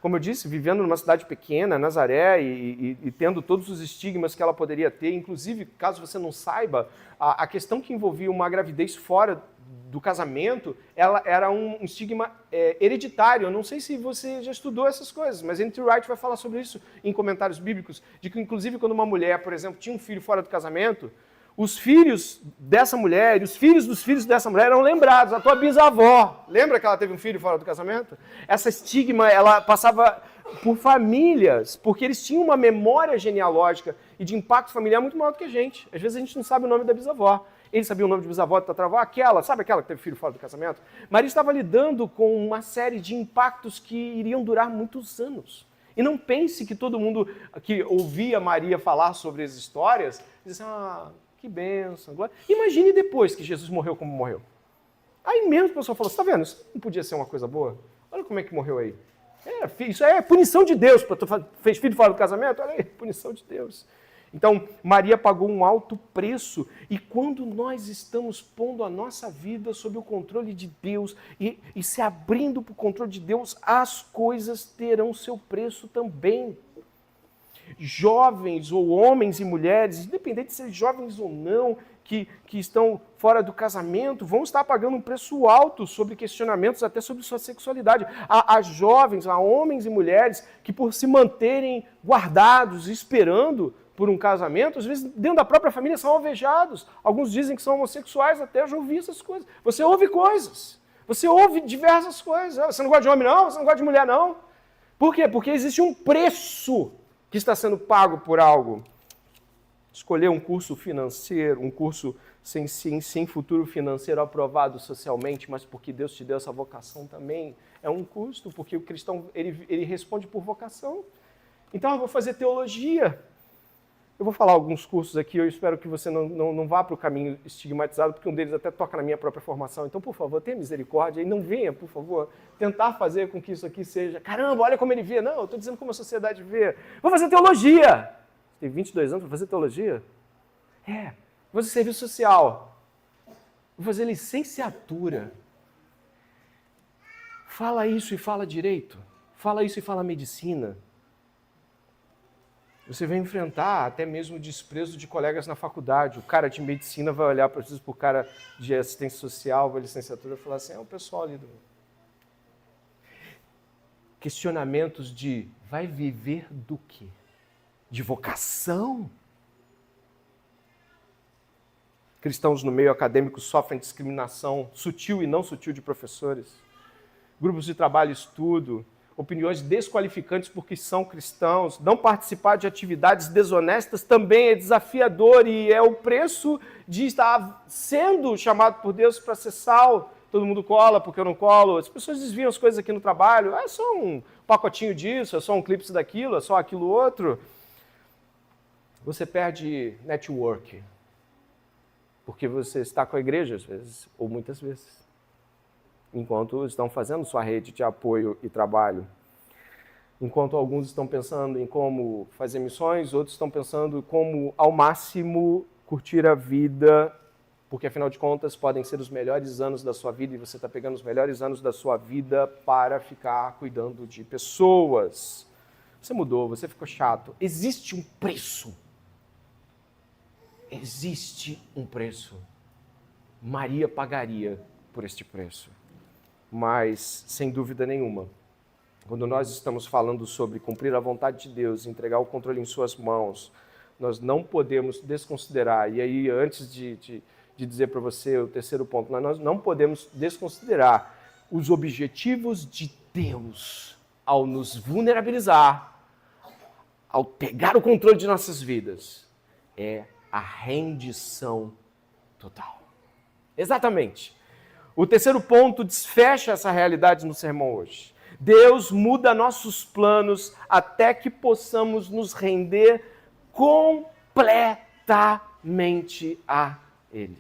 Como eu disse, vivendo numa cidade pequena, Nazaré, e tendo todos os estigmas que ela poderia ter, inclusive, caso você não saiba, a questão que envolvia uma gravidez fora do casamento, ela era um estigma hereditário. Eu não sei se você já estudou essas coisas, mas N.T. Wright vai falar sobre isso em comentários bíblicos, de que, inclusive, quando uma mulher, por exemplo, tinha um filho fora do casamento, os filhos dessa mulher e os filhos dos filhos dessa mulher eram lembrados. A tua bisavó, lembra que ela teve um filho fora do casamento? Essa estigma, ela passava por famílias, porque eles tinham uma memória genealógica e de impacto familiar muito maior do que a gente. Às vezes a gente não sabe o nome da bisavó. Ele sabia o nome de bisavó, de tataravó, sabe aquela que teve filho fora do casamento? Maria estava lidando com uma série de impactos que iriam durar muitos anos. E não pense que todo mundo que ouvia Maria falar sobre as histórias, dizia assim, que bênção, glória. Imagine depois que Jesus morreu como morreu. Aí mesmo a pessoa falou, você está vendo, isso não podia ser uma coisa boa? Olha como é que morreu aí. Isso é punição de Deus, para tu fez filho fora do casamento? Olha aí, punição de Deus. Então, Maria pagou um alto preço, e quando nós estamos pondo a nossa vida sob o controle de Deus e se abrindo para o controle de Deus, as coisas terão seu preço também. Jovens ou homens e mulheres, independente de ser jovens ou não, que estão fora do casamento, vão estar pagando um preço alto sobre questionamentos até sobre sua sexualidade. Há jovens, há homens e mulheres que por se manterem guardados, esperando por um casamento, às vezes dentro da própria família são alvejados. Alguns dizem que são homossexuais, até eu já ouvi essas coisas. Você ouve coisas, você ouve diversas coisas. Você não gosta de homem não? Você não gosta de mulher não? Por quê? Porque existe um preço que está sendo pago por algo. Escolher um curso financeiro, um curso sem futuro financeiro aprovado socialmente, mas porque Deus te deu essa vocação também, é um custo, porque o cristão ele responde por vocação. Então eu vou fazer teologia. Eu vou falar alguns cursos aqui, eu espero que você não vá para o caminho estigmatizado, porque um deles até toca na minha própria formação. Então, por favor, tenha misericórdia e não venha, por favor, tentar fazer com que isso aqui seja, caramba, olha como ele vê. Não, eu estou dizendo como a sociedade vê. Vou fazer teologia. Você tem 22 anos para fazer teologia? Vou fazer serviço social. Vou fazer licenciatura. Fala isso e fala direito. Fala isso e fala medicina. Você vai enfrentar até mesmo o desprezo de colegas na faculdade. O cara de medicina vai olhar para o cara de assistência social, vai licenciatura, e falar assim, é o pessoal ali do... Questionamentos de, vai viver do quê? De vocação? Cristãos no meio acadêmico sofrem discriminação sutil e não sutil de professores. Grupos de trabalho e estudo, opiniões desqualificantes porque são cristãos, não participar de atividades desonestas também é desafiador e é o preço de estar sendo chamado por Deus para ser sal. Todo mundo cola porque eu não colo. As pessoas desviam as coisas aqui no trabalho. É só um pacotinho disso, é só um clipe daquilo, é só aquilo outro. Você perde network porque você está com a igreja às vezes, ou muitas vezes, enquanto estão fazendo sua rede de apoio e trabalho. Enquanto alguns estão pensando em como fazer missões, outros estão pensando como, ao máximo, curtir a vida, porque, afinal de contas, podem ser os melhores anos da sua vida e você está pegando os melhores anos da sua vida para ficar cuidando de pessoas. Você mudou, você ficou chato. Existe um preço. Existe um preço. Maria pagaria por este preço. Mas, sem dúvida nenhuma, quando nós estamos falando sobre cumprir a vontade de Deus, entregar o controle em suas mãos, nós não podemos desconsiderar, e aí antes de dizer para você o terceiro ponto, nós não podemos desconsiderar os objetivos de Deus ao nos vulnerabilizar, ao pegar o controle de nossas vidas, é a rendição total. Exatamente. O terceiro ponto desfecha essa realidade no sermão hoje. Deus muda nossos planos até que possamos nos render completamente a Ele.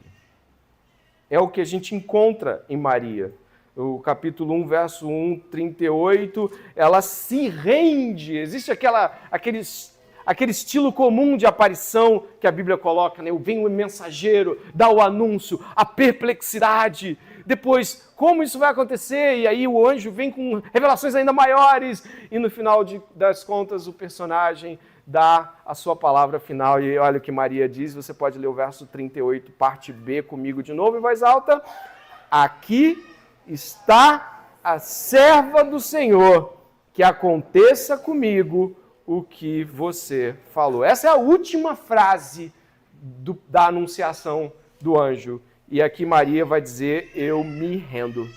É o que a gente encontra em Maria. O capítulo 1, verso 1, 38, ela se rende. Existe aquele estilo comum de aparição que a Bíblia coloca, né? Vem o mensageiro, dá o anúncio, a perplexidade. Depois, como isso vai acontecer? E aí o anjo vem com revelações ainda maiores. E no final das contas, o personagem dá a sua palavra final. E olha o que Maria diz. Você pode ler o verso 38, parte B, comigo de novo em voz alta. Aqui está a serva do Senhor, que aconteça comigo o que você falou. Essa é a última frase da anunciação do anjo. E aqui Maria vai dizer, eu me rendo.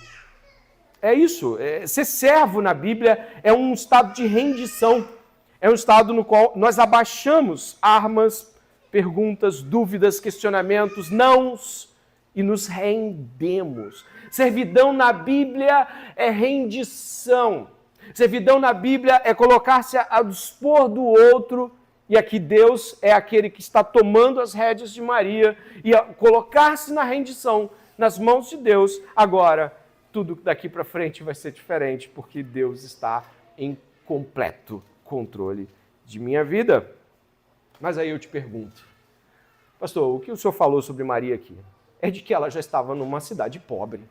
É isso, ser servo na Bíblia é um estado de rendição. É um estado no qual nós abaixamos armas, perguntas, dúvidas, questionamentos, nãos e nos rendemos. Servidão na Bíblia é rendição. Servidão na Bíblia é colocar-se a dispor do outro, e aqui Deus é aquele que está tomando as rédeas de Maria, e colocar-se na rendição, nas mãos de Deus. Agora, tudo daqui para frente vai ser diferente, porque Deus está em completo controle de minha vida. Mas aí eu te pergunto, pastor, o que o senhor falou sobre Maria aqui? É de que ela já estava numa cidade pobre.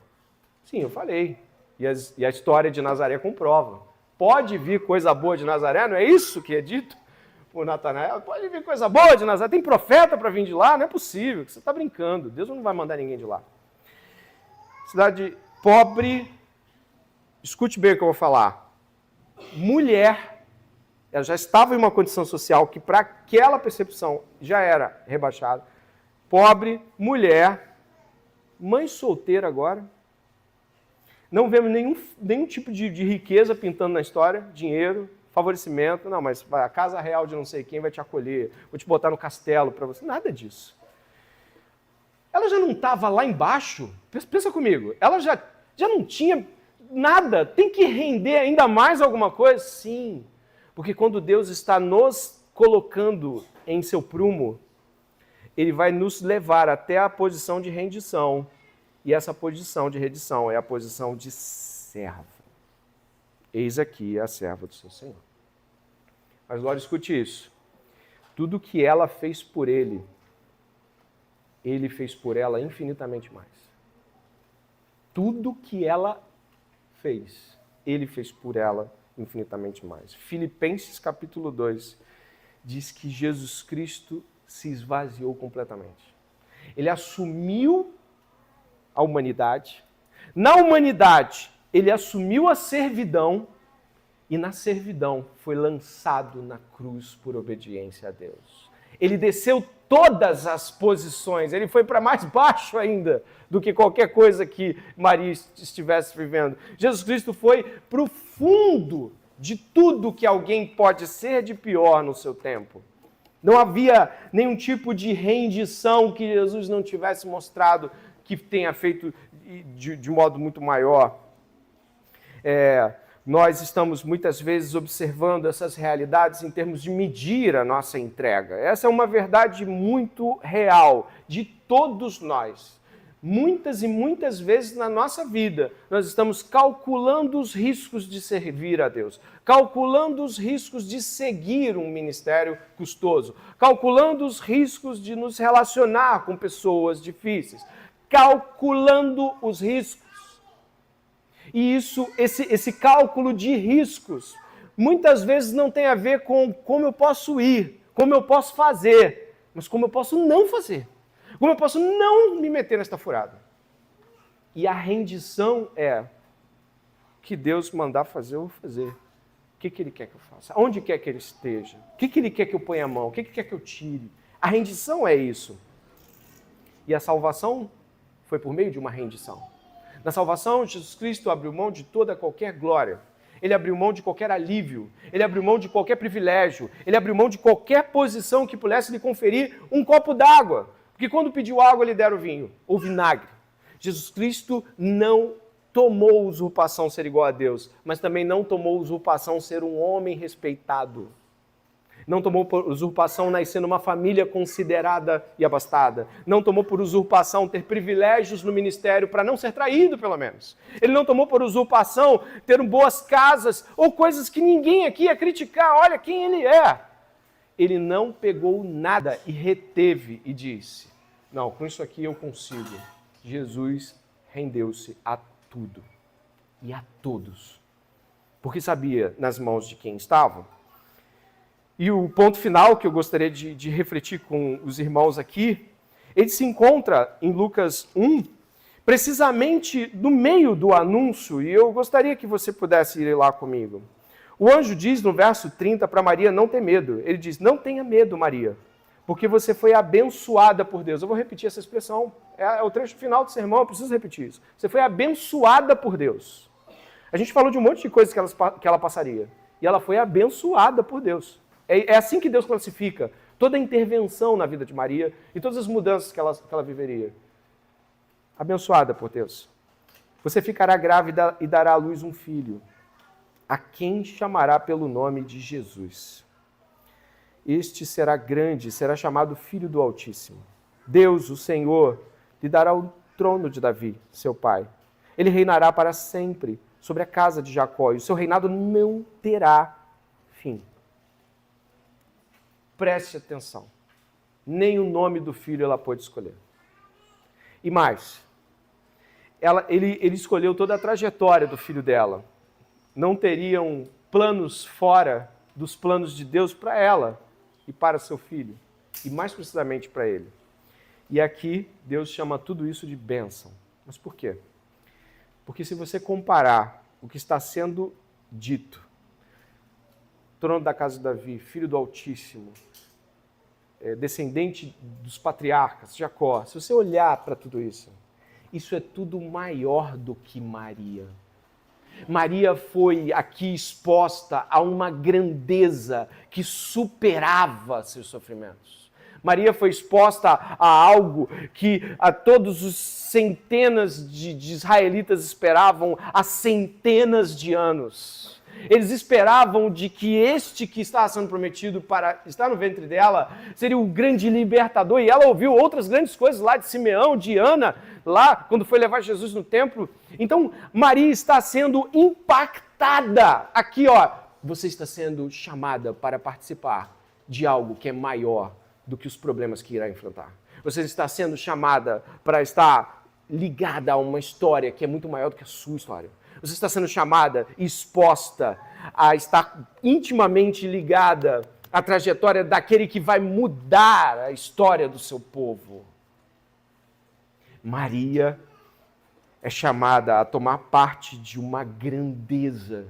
Sim, eu falei. E a história de Nazaré comprova. Pode vir coisa boa de Nazaré, não é isso que é dito por Natanael? Pode vir coisa boa de Nazaré. Tem profeta para vir de lá? Não é possível, você está brincando. Deus não vai mandar ninguém de lá. Cidade pobre, escute bem o que eu vou falar. Mulher, ela já estava em uma condição social que para aquela percepção já era rebaixada. Pobre, mulher, mãe solteira agora. Não vemos nenhum tipo de riqueza pintando na história, dinheiro, favorecimento. Não, mas a casa real de não sei quem vai te acolher, vou te botar no castelo para você. Nada disso. Ela já não estava lá embaixo? Pensa comigo. Ela já não tinha nada. Tem que render ainda mais alguma coisa? Sim. Porque quando Deus está nos colocando em seu prumo, Ele vai nos levar até a posição de rendição. E essa posição de rendição é a posição de servo. Eis aqui a serva do seu Senhor. Mas agora escute isso. Tudo que ela fez por Ele, Ele fez por ela infinitamente mais. Tudo que ela fez, Ele fez por ela infinitamente mais. Filipenses capítulo 2 diz que Jesus Cristo se esvaziou completamente. Ele assumiu a humanidade. Na humanidade, Ele assumiu a servidão e na servidão foi lançado na cruz por obediência a Deus. Ele desceu todas as posições, ele foi para mais baixo ainda do que qualquer coisa que Maria estivesse vivendo. Jesus Cristo foi para o fundo de tudo que alguém pode ser de pior no seu tempo. Não havia nenhum tipo de rendição que Jesus não tivesse mostrado que tenha feito de modo muito maior. Nós estamos muitas vezes observando essas realidades em termos de medir a nossa entrega. Essa é uma verdade muito real de todos nós. Muitas e muitas vezes na nossa vida, nós estamos calculando os riscos de servir a Deus, calculando os riscos de seguir um ministério custoso, calculando os riscos de nos relacionar com pessoas difíceis, calculando os riscos. E esse cálculo de riscos, muitas vezes não tem a ver com como eu posso ir, como eu posso fazer, mas como eu posso não fazer. Como eu posso não me meter nesta furada? E a rendição é que Deus mandar fazer, eu vou fazer. O que Ele quer que eu faça? Onde quer que Ele esteja? O que Ele quer que eu ponha a mão? O que Ele quer que eu tire? A rendição é isso. E a salvação foi por meio de uma rendição. Na salvação, Jesus Cristo abriu mão de toda qualquer glória. Ele abriu mão de qualquer alívio. Ele abriu mão de qualquer privilégio. Ele abriu mão de qualquer posição que pudesse lhe conferir um copo d'água. Porque quando pediu água, lhe deram vinho, ou vinagre. Jesus Cristo não tomou usurpação ser igual a Deus, mas também não tomou usurpação ser um homem respeitado. Não tomou por usurpação nascer numa família considerada e abastada. Não tomou por usurpação ter privilégios no ministério para não ser traído, pelo menos. Ele não tomou por usurpação ter boas casas ou coisas que ninguém aqui ia criticar. Olha quem ele é. Ele não pegou nada e reteve e disse: não, com isso aqui eu consigo. Jesus rendeu-se a tudo e a todos, porque sabia nas mãos de quem estava. E o ponto final que eu gostaria de refletir com os irmãos aqui, ele se encontra em Lucas 1, precisamente no meio do anúncio, e eu gostaria que você pudesse ir lá comigo. O anjo diz no verso 30 para Maria não ter medo. Ele diz: não tenha medo, Maria, porque você foi abençoada por Deus. Eu vou repetir essa expressão, é o trecho final do sermão, eu preciso repetir isso. Você foi abençoada por Deus. A gente falou de um monte de coisas que ela passaria, e ela foi abençoada por Deus. É assim que Deus classifica toda a intervenção na vida de Maria e todas as mudanças que ela viveria. Abençoada por Deus. Você ficará grávida e dará à luz um filho, a quem chamará pelo nome de Jesus. Este será grande, será chamado Filho do Altíssimo. Deus, o Senhor, lhe dará o trono de Davi, seu pai. Ele reinará para sempre sobre a casa de Jacó, e o seu reinado não terá fim. Preste atenção. Nem o nome do filho ela pôde escolher. E mais, ele escolheu toda a trajetória do filho dela. Não teriam planos fora dos planos de Deus para ela e para seu filho, e mais precisamente para ele. E aqui Deus chama tudo isso de bênção. Mas por quê? Porque se você comparar o que está sendo dito, trono da casa de Davi, filho do Altíssimo, descendente dos patriarcas, Jacó, se você olhar para tudo isso, isso é tudo maior do que Maria. Maria foi aqui exposta a uma grandeza que superava seus sofrimentos. Maria foi exposta a algo que a todos os centenas de israelitas esperavam há centenas de anos. Eles esperavam de que este que estava sendo prometido para estar no ventre dela seria o grande libertador. E ela ouviu outras grandes coisas lá de Simeão, de Ana, lá quando foi levar Jesus no templo. Então, Maria está sendo impactada. Aqui, ó, você está sendo chamada para participar de algo que é maior do que os problemas que irá enfrentar. Você está sendo chamada para estar ligada a uma história que é muito maior do que a sua história. Você está sendo chamada, exposta a estar intimamente ligada à trajetória daquele que vai mudar a história do seu povo. Maria é chamada a tomar parte de uma grandeza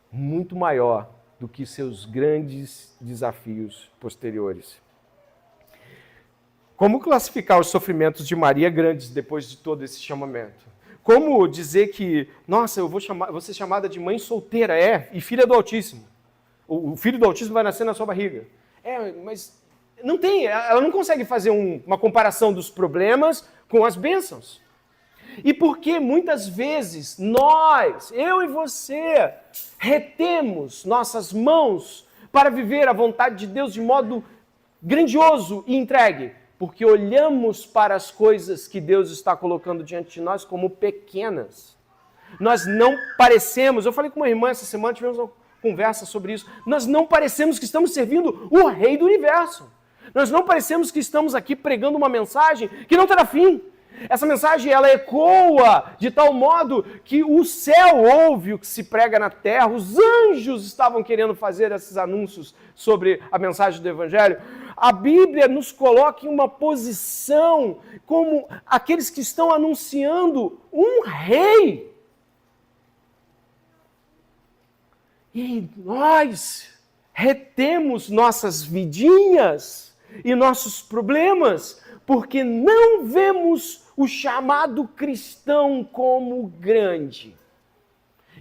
muito maior do que seus grandes desafios posteriores. Como classificar os sofrimentos de Maria grandes depois de todo esse chamamento? Como dizer que, nossa, eu vou ser chamada de mãe solteira, e filha do Altíssimo. O filho do Altíssimo vai nascer na sua barriga. Mas não tem, ela não consegue fazer uma comparação dos problemas com as bênçãos. E porque muitas vezes nós, eu e você, retemos nossas mãos para viver a vontade de Deus de modo grandioso e entregue. Porque olhamos para as coisas que Deus está colocando diante de nós como pequenas. Nós não parecemos, eu falei com uma irmã essa semana, tivemos uma conversa sobre isso, nós não parecemos que estamos servindo o Rei do Universo. Nós não parecemos que estamos aqui pregando uma mensagem que não terá fim. Essa mensagem, ela ecoa de tal modo que o céu ouve o que se prega na terra, os anjos estavam querendo fazer esses anúncios sobre a mensagem do Evangelho. A Bíblia nos coloca em uma posição como aqueles que estão anunciando um rei. E nós retemos nossas vidinhas e nossos problemas porque não vemos o chamado cristão como grande.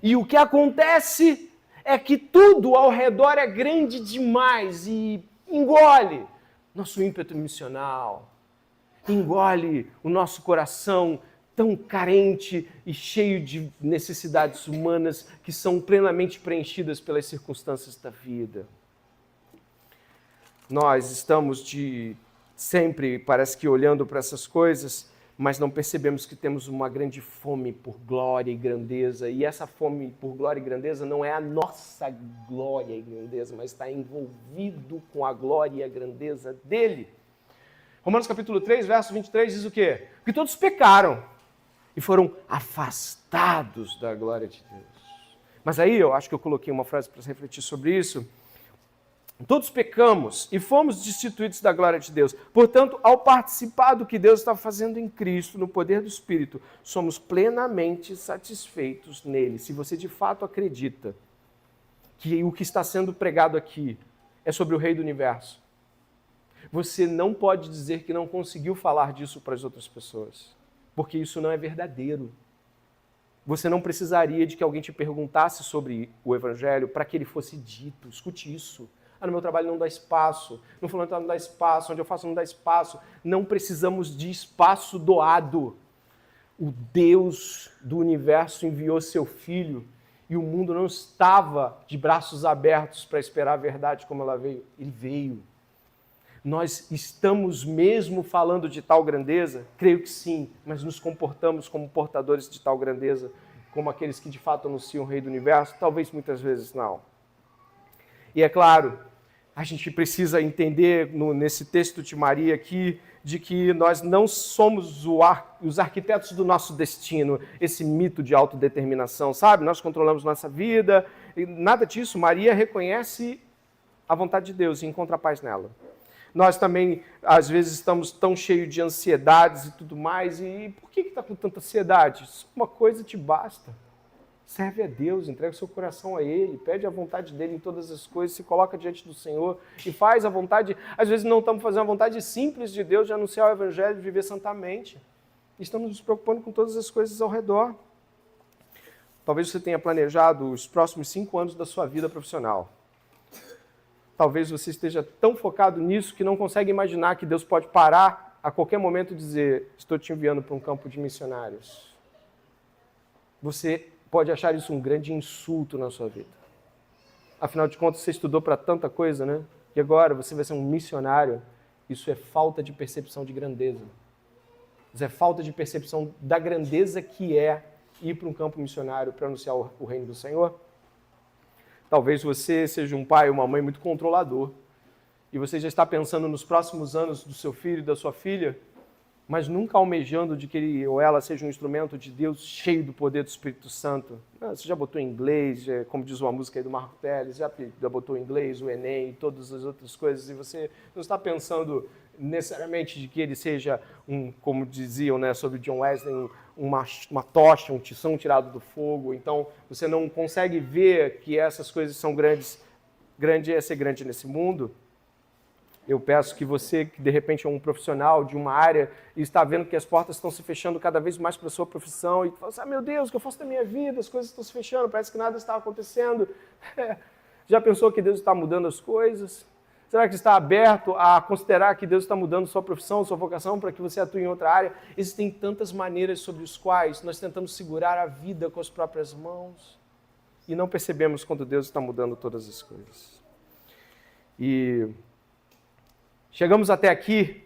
E o que acontece é que tudo ao redor é grande demais e engole nosso ímpeto missional, engole o nosso coração tão carente e cheio de necessidades humanas que são plenamente preenchidas pelas circunstâncias da vida. Nós estamos sempre, parece que olhando para essas coisas, mas não percebemos que temos uma grande fome por glória e grandeza, e essa fome por glória e grandeza não é a nossa glória e grandeza, mas está envolvido com a glória e a grandeza dele. Romanos capítulo 3, verso 23 diz o quê? Que todos pecaram e foram afastados da glória de Deus. Mas aí eu acho que eu coloquei uma frase para refletir sobre isso. Todos pecamos e fomos destituídos da glória de Deus. Portanto, ao participar do que Deus está fazendo em Cristo, no poder do Espírito, somos plenamente satisfeitos nele. Se você de fato acredita que o que está sendo pregado aqui é sobre o Rei do Universo, Você não pode dizer que não conseguiu falar disso para as outras pessoas, porque isso não é verdadeiro. Você não precisaria de que alguém te perguntasse sobre o Evangelho para que ele fosse dito. Escute isso. No meu trabalho não dá espaço, no fulano não dá espaço, onde eu faço não dá espaço. Não precisamos de espaço doado. O Deus do universo enviou seu Filho e o mundo não estava de braços abertos para esperar a verdade como ela veio. Ele veio. Nós estamos mesmo falando de tal grandeza? Creio que sim, mas nos comportamos como portadores de tal grandeza, como aqueles que de fato anunciam o Rei do Universo? Talvez muitas vezes não. E é claro, a gente precisa entender nesse texto de Maria aqui, de que nós não somos os arquitetos do nosso destino, esse mito de autodeterminação, sabe? Nós controlamos nossa vida, e nada disso. Maria reconhece a vontade de Deus e encontra paz nela. Nós também, às vezes, estamos tão cheios de ansiedades e tudo mais, e por que está com tanta ansiedade? Só uma coisa te basta. Serve a Deus, entrega o seu coração a Ele, pede a vontade dEle em todas as coisas, se coloca diante do Senhor e faz a vontade. Às vezes não estamos fazendo a vontade simples de Deus, de anunciar o Evangelho, de viver santamente. Estamos nos preocupando com todas as coisas ao redor. Talvez você tenha planejado os próximos 5 anos da sua vida profissional. Talvez você esteja tão focado nisso que não consegue imaginar que Deus pode parar a qualquer momento e dizer: estou te enviando para um campo de missionários. Você pode achar isso um grande insulto na sua vida. Afinal de contas, você estudou para tanta coisa, né? E agora você vai ser um missionário. Isso é falta de percepção de grandeza. Isso é falta de percepção da grandeza que é ir para um campo missionário para anunciar o reino do Senhor. Talvez você seja um pai ou uma mãe muito controlador e você já está pensando nos próximos anos do seu filho e da sua filha, mas nunca almejando de que ele ou ela seja um instrumento de Deus cheio do poder do Espírito Santo. Você já botou em inglês, como diz uma música aí do Marco Teles, já botou em inglês o Enem e todas as outras coisas, e você não está pensando necessariamente de que ele seja como diziam, né, sobre John Wesley, uma tocha, um tição tirado do fogo. Então você não consegue ver que essas coisas são grandes. Grande é ser grande nesse mundo. Eu peço que você, que de repente é um profissional de uma área e está vendo que as portas estão se fechando cada vez mais para a sua profissão e fala assim: meu Deus, o que eu faço da minha vida? As coisas estão se fechando, parece que nada está acontecendo. Já pensou que Deus está mudando as coisas? Será que está aberto a considerar que Deus está mudando sua profissão, sua vocação, para que você atue em outra área? Existem tantas maneiras sobre as quais nós tentamos segurar a vida com as próprias mãos e não percebemos quando Deus está mudando todas as coisas. E chegamos até aqui,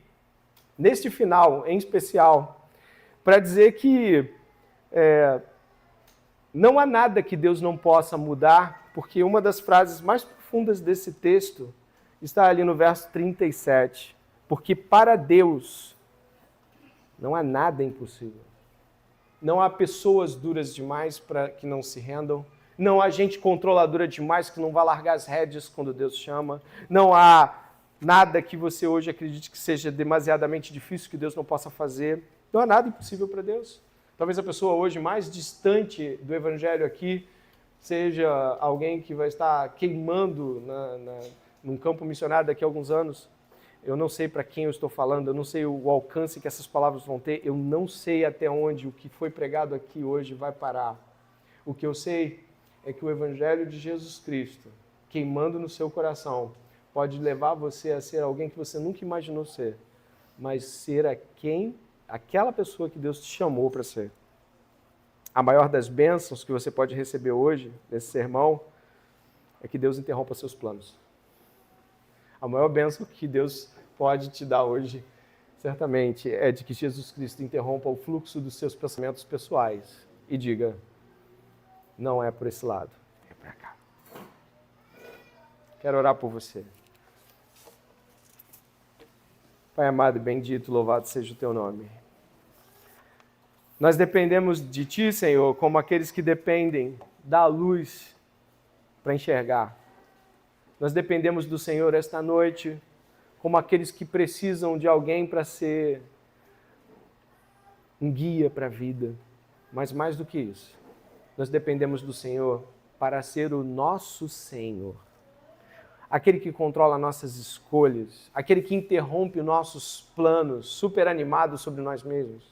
neste final em especial, para dizer que não há nada que Deus não possa mudar, porque uma das frases mais profundas desse texto está ali no verso 37. Porque para Deus não há nada impossível. Não há pessoas duras demais para que não se rendam. Não há gente controladora demais que não vá largar as rédeas quando Deus chama. Não há nada que você hoje acredite que seja demasiadamente difícil que Deus não possa fazer. Não há nada impossível para Deus. Talvez a pessoa hoje mais distante do Evangelho aqui seja alguém que vai estar queimando num campo missionário daqui a alguns anos. Eu não sei para quem eu estou falando, eu não sei o alcance que essas palavras vão ter, eu não sei até onde o que foi pregado aqui hoje vai parar. O que eu sei é que o Evangelho de Jesus Cristo, queimando no seu coração, pode levar você a ser alguém que você nunca imaginou ser, mas ser aquela pessoa que Deus te chamou para ser. A maior das bênçãos que você pode receber hoje, nesse sermão, é que Deus interrompa seus planos. A maior bênção que Deus pode te dar hoje, certamente, é de que Jesus Cristo interrompa o fluxo dos seus pensamentos pessoais e diga: não é por esse lado, é para cá. Quero orar por você. Pai amado e bendito, louvado seja o teu nome. Nós dependemos de ti, Senhor, como aqueles que dependem da luz para enxergar. Nós dependemos do Senhor esta noite, como aqueles que precisam de alguém para ser um guia para a vida. Mas mais do que isso, nós dependemos do Senhor para ser o nosso Senhor. aquele que controla nossas escolhas, aquele que interrompe nossos planos super animados sobre nós mesmos,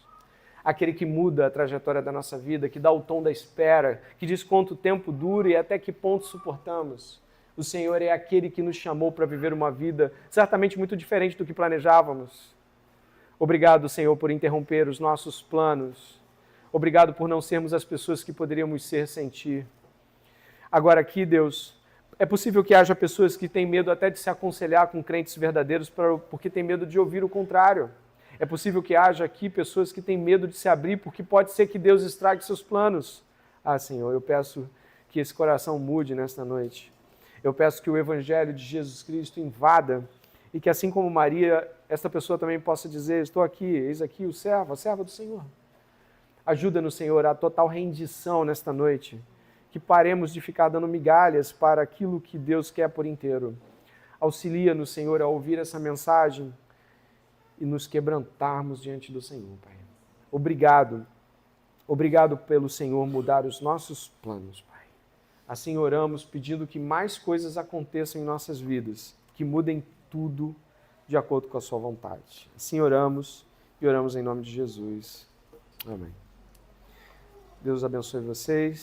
aquele que muda a trajetória da nossa vida, que dá o tom da espera, que diz quanto tempo dura e até que ponto suportamos. O Senhor é aquele que nos chamou para viver uma vida certamente muito diferente do que planejávamos. Obrigado, Senhor, por interromper os nossos planos. Obrigado por não sermos as pessoas que poderíamos ser sem Ti. Agora aqui, Deus, é possível que haja pessoas que têm medo até de se aconselhar com crentes verdadeiros porque têm medo de ouvir o contrário. É possível que haja aqui pessoas que têm medo de se abrir porque pode ser que Deus estrague seus planos. Ah, Senhor, eu peço que esse coração mude nesta noite. Eu peço que o Evangelho de Jesus Cristo invada e que, assim como Maria, esta pessoa também possa dizer: estou aqui, eis aqui o servo, a serva do Senhor. Ajuda-nos, Senhor, a total rendição nesta noite, que paremos de ficar dando migalhas para aquilo que Deus quer por inteiro. Auxilia-nos, Senhor, a ouvir essa mensagem e nos quebrantarmos diante do Senhor, Pai. Obrigado. Obrigado pelo Senhor mudar os nossos planos, Pai. Assim oramos, pedindo que mais coisas aconteçam em nossas vidas, que mudem tudo de acordo com a sua vontade. Assim oramos e oramos em nome de Jesus. Amém. Deus abençoe vocês.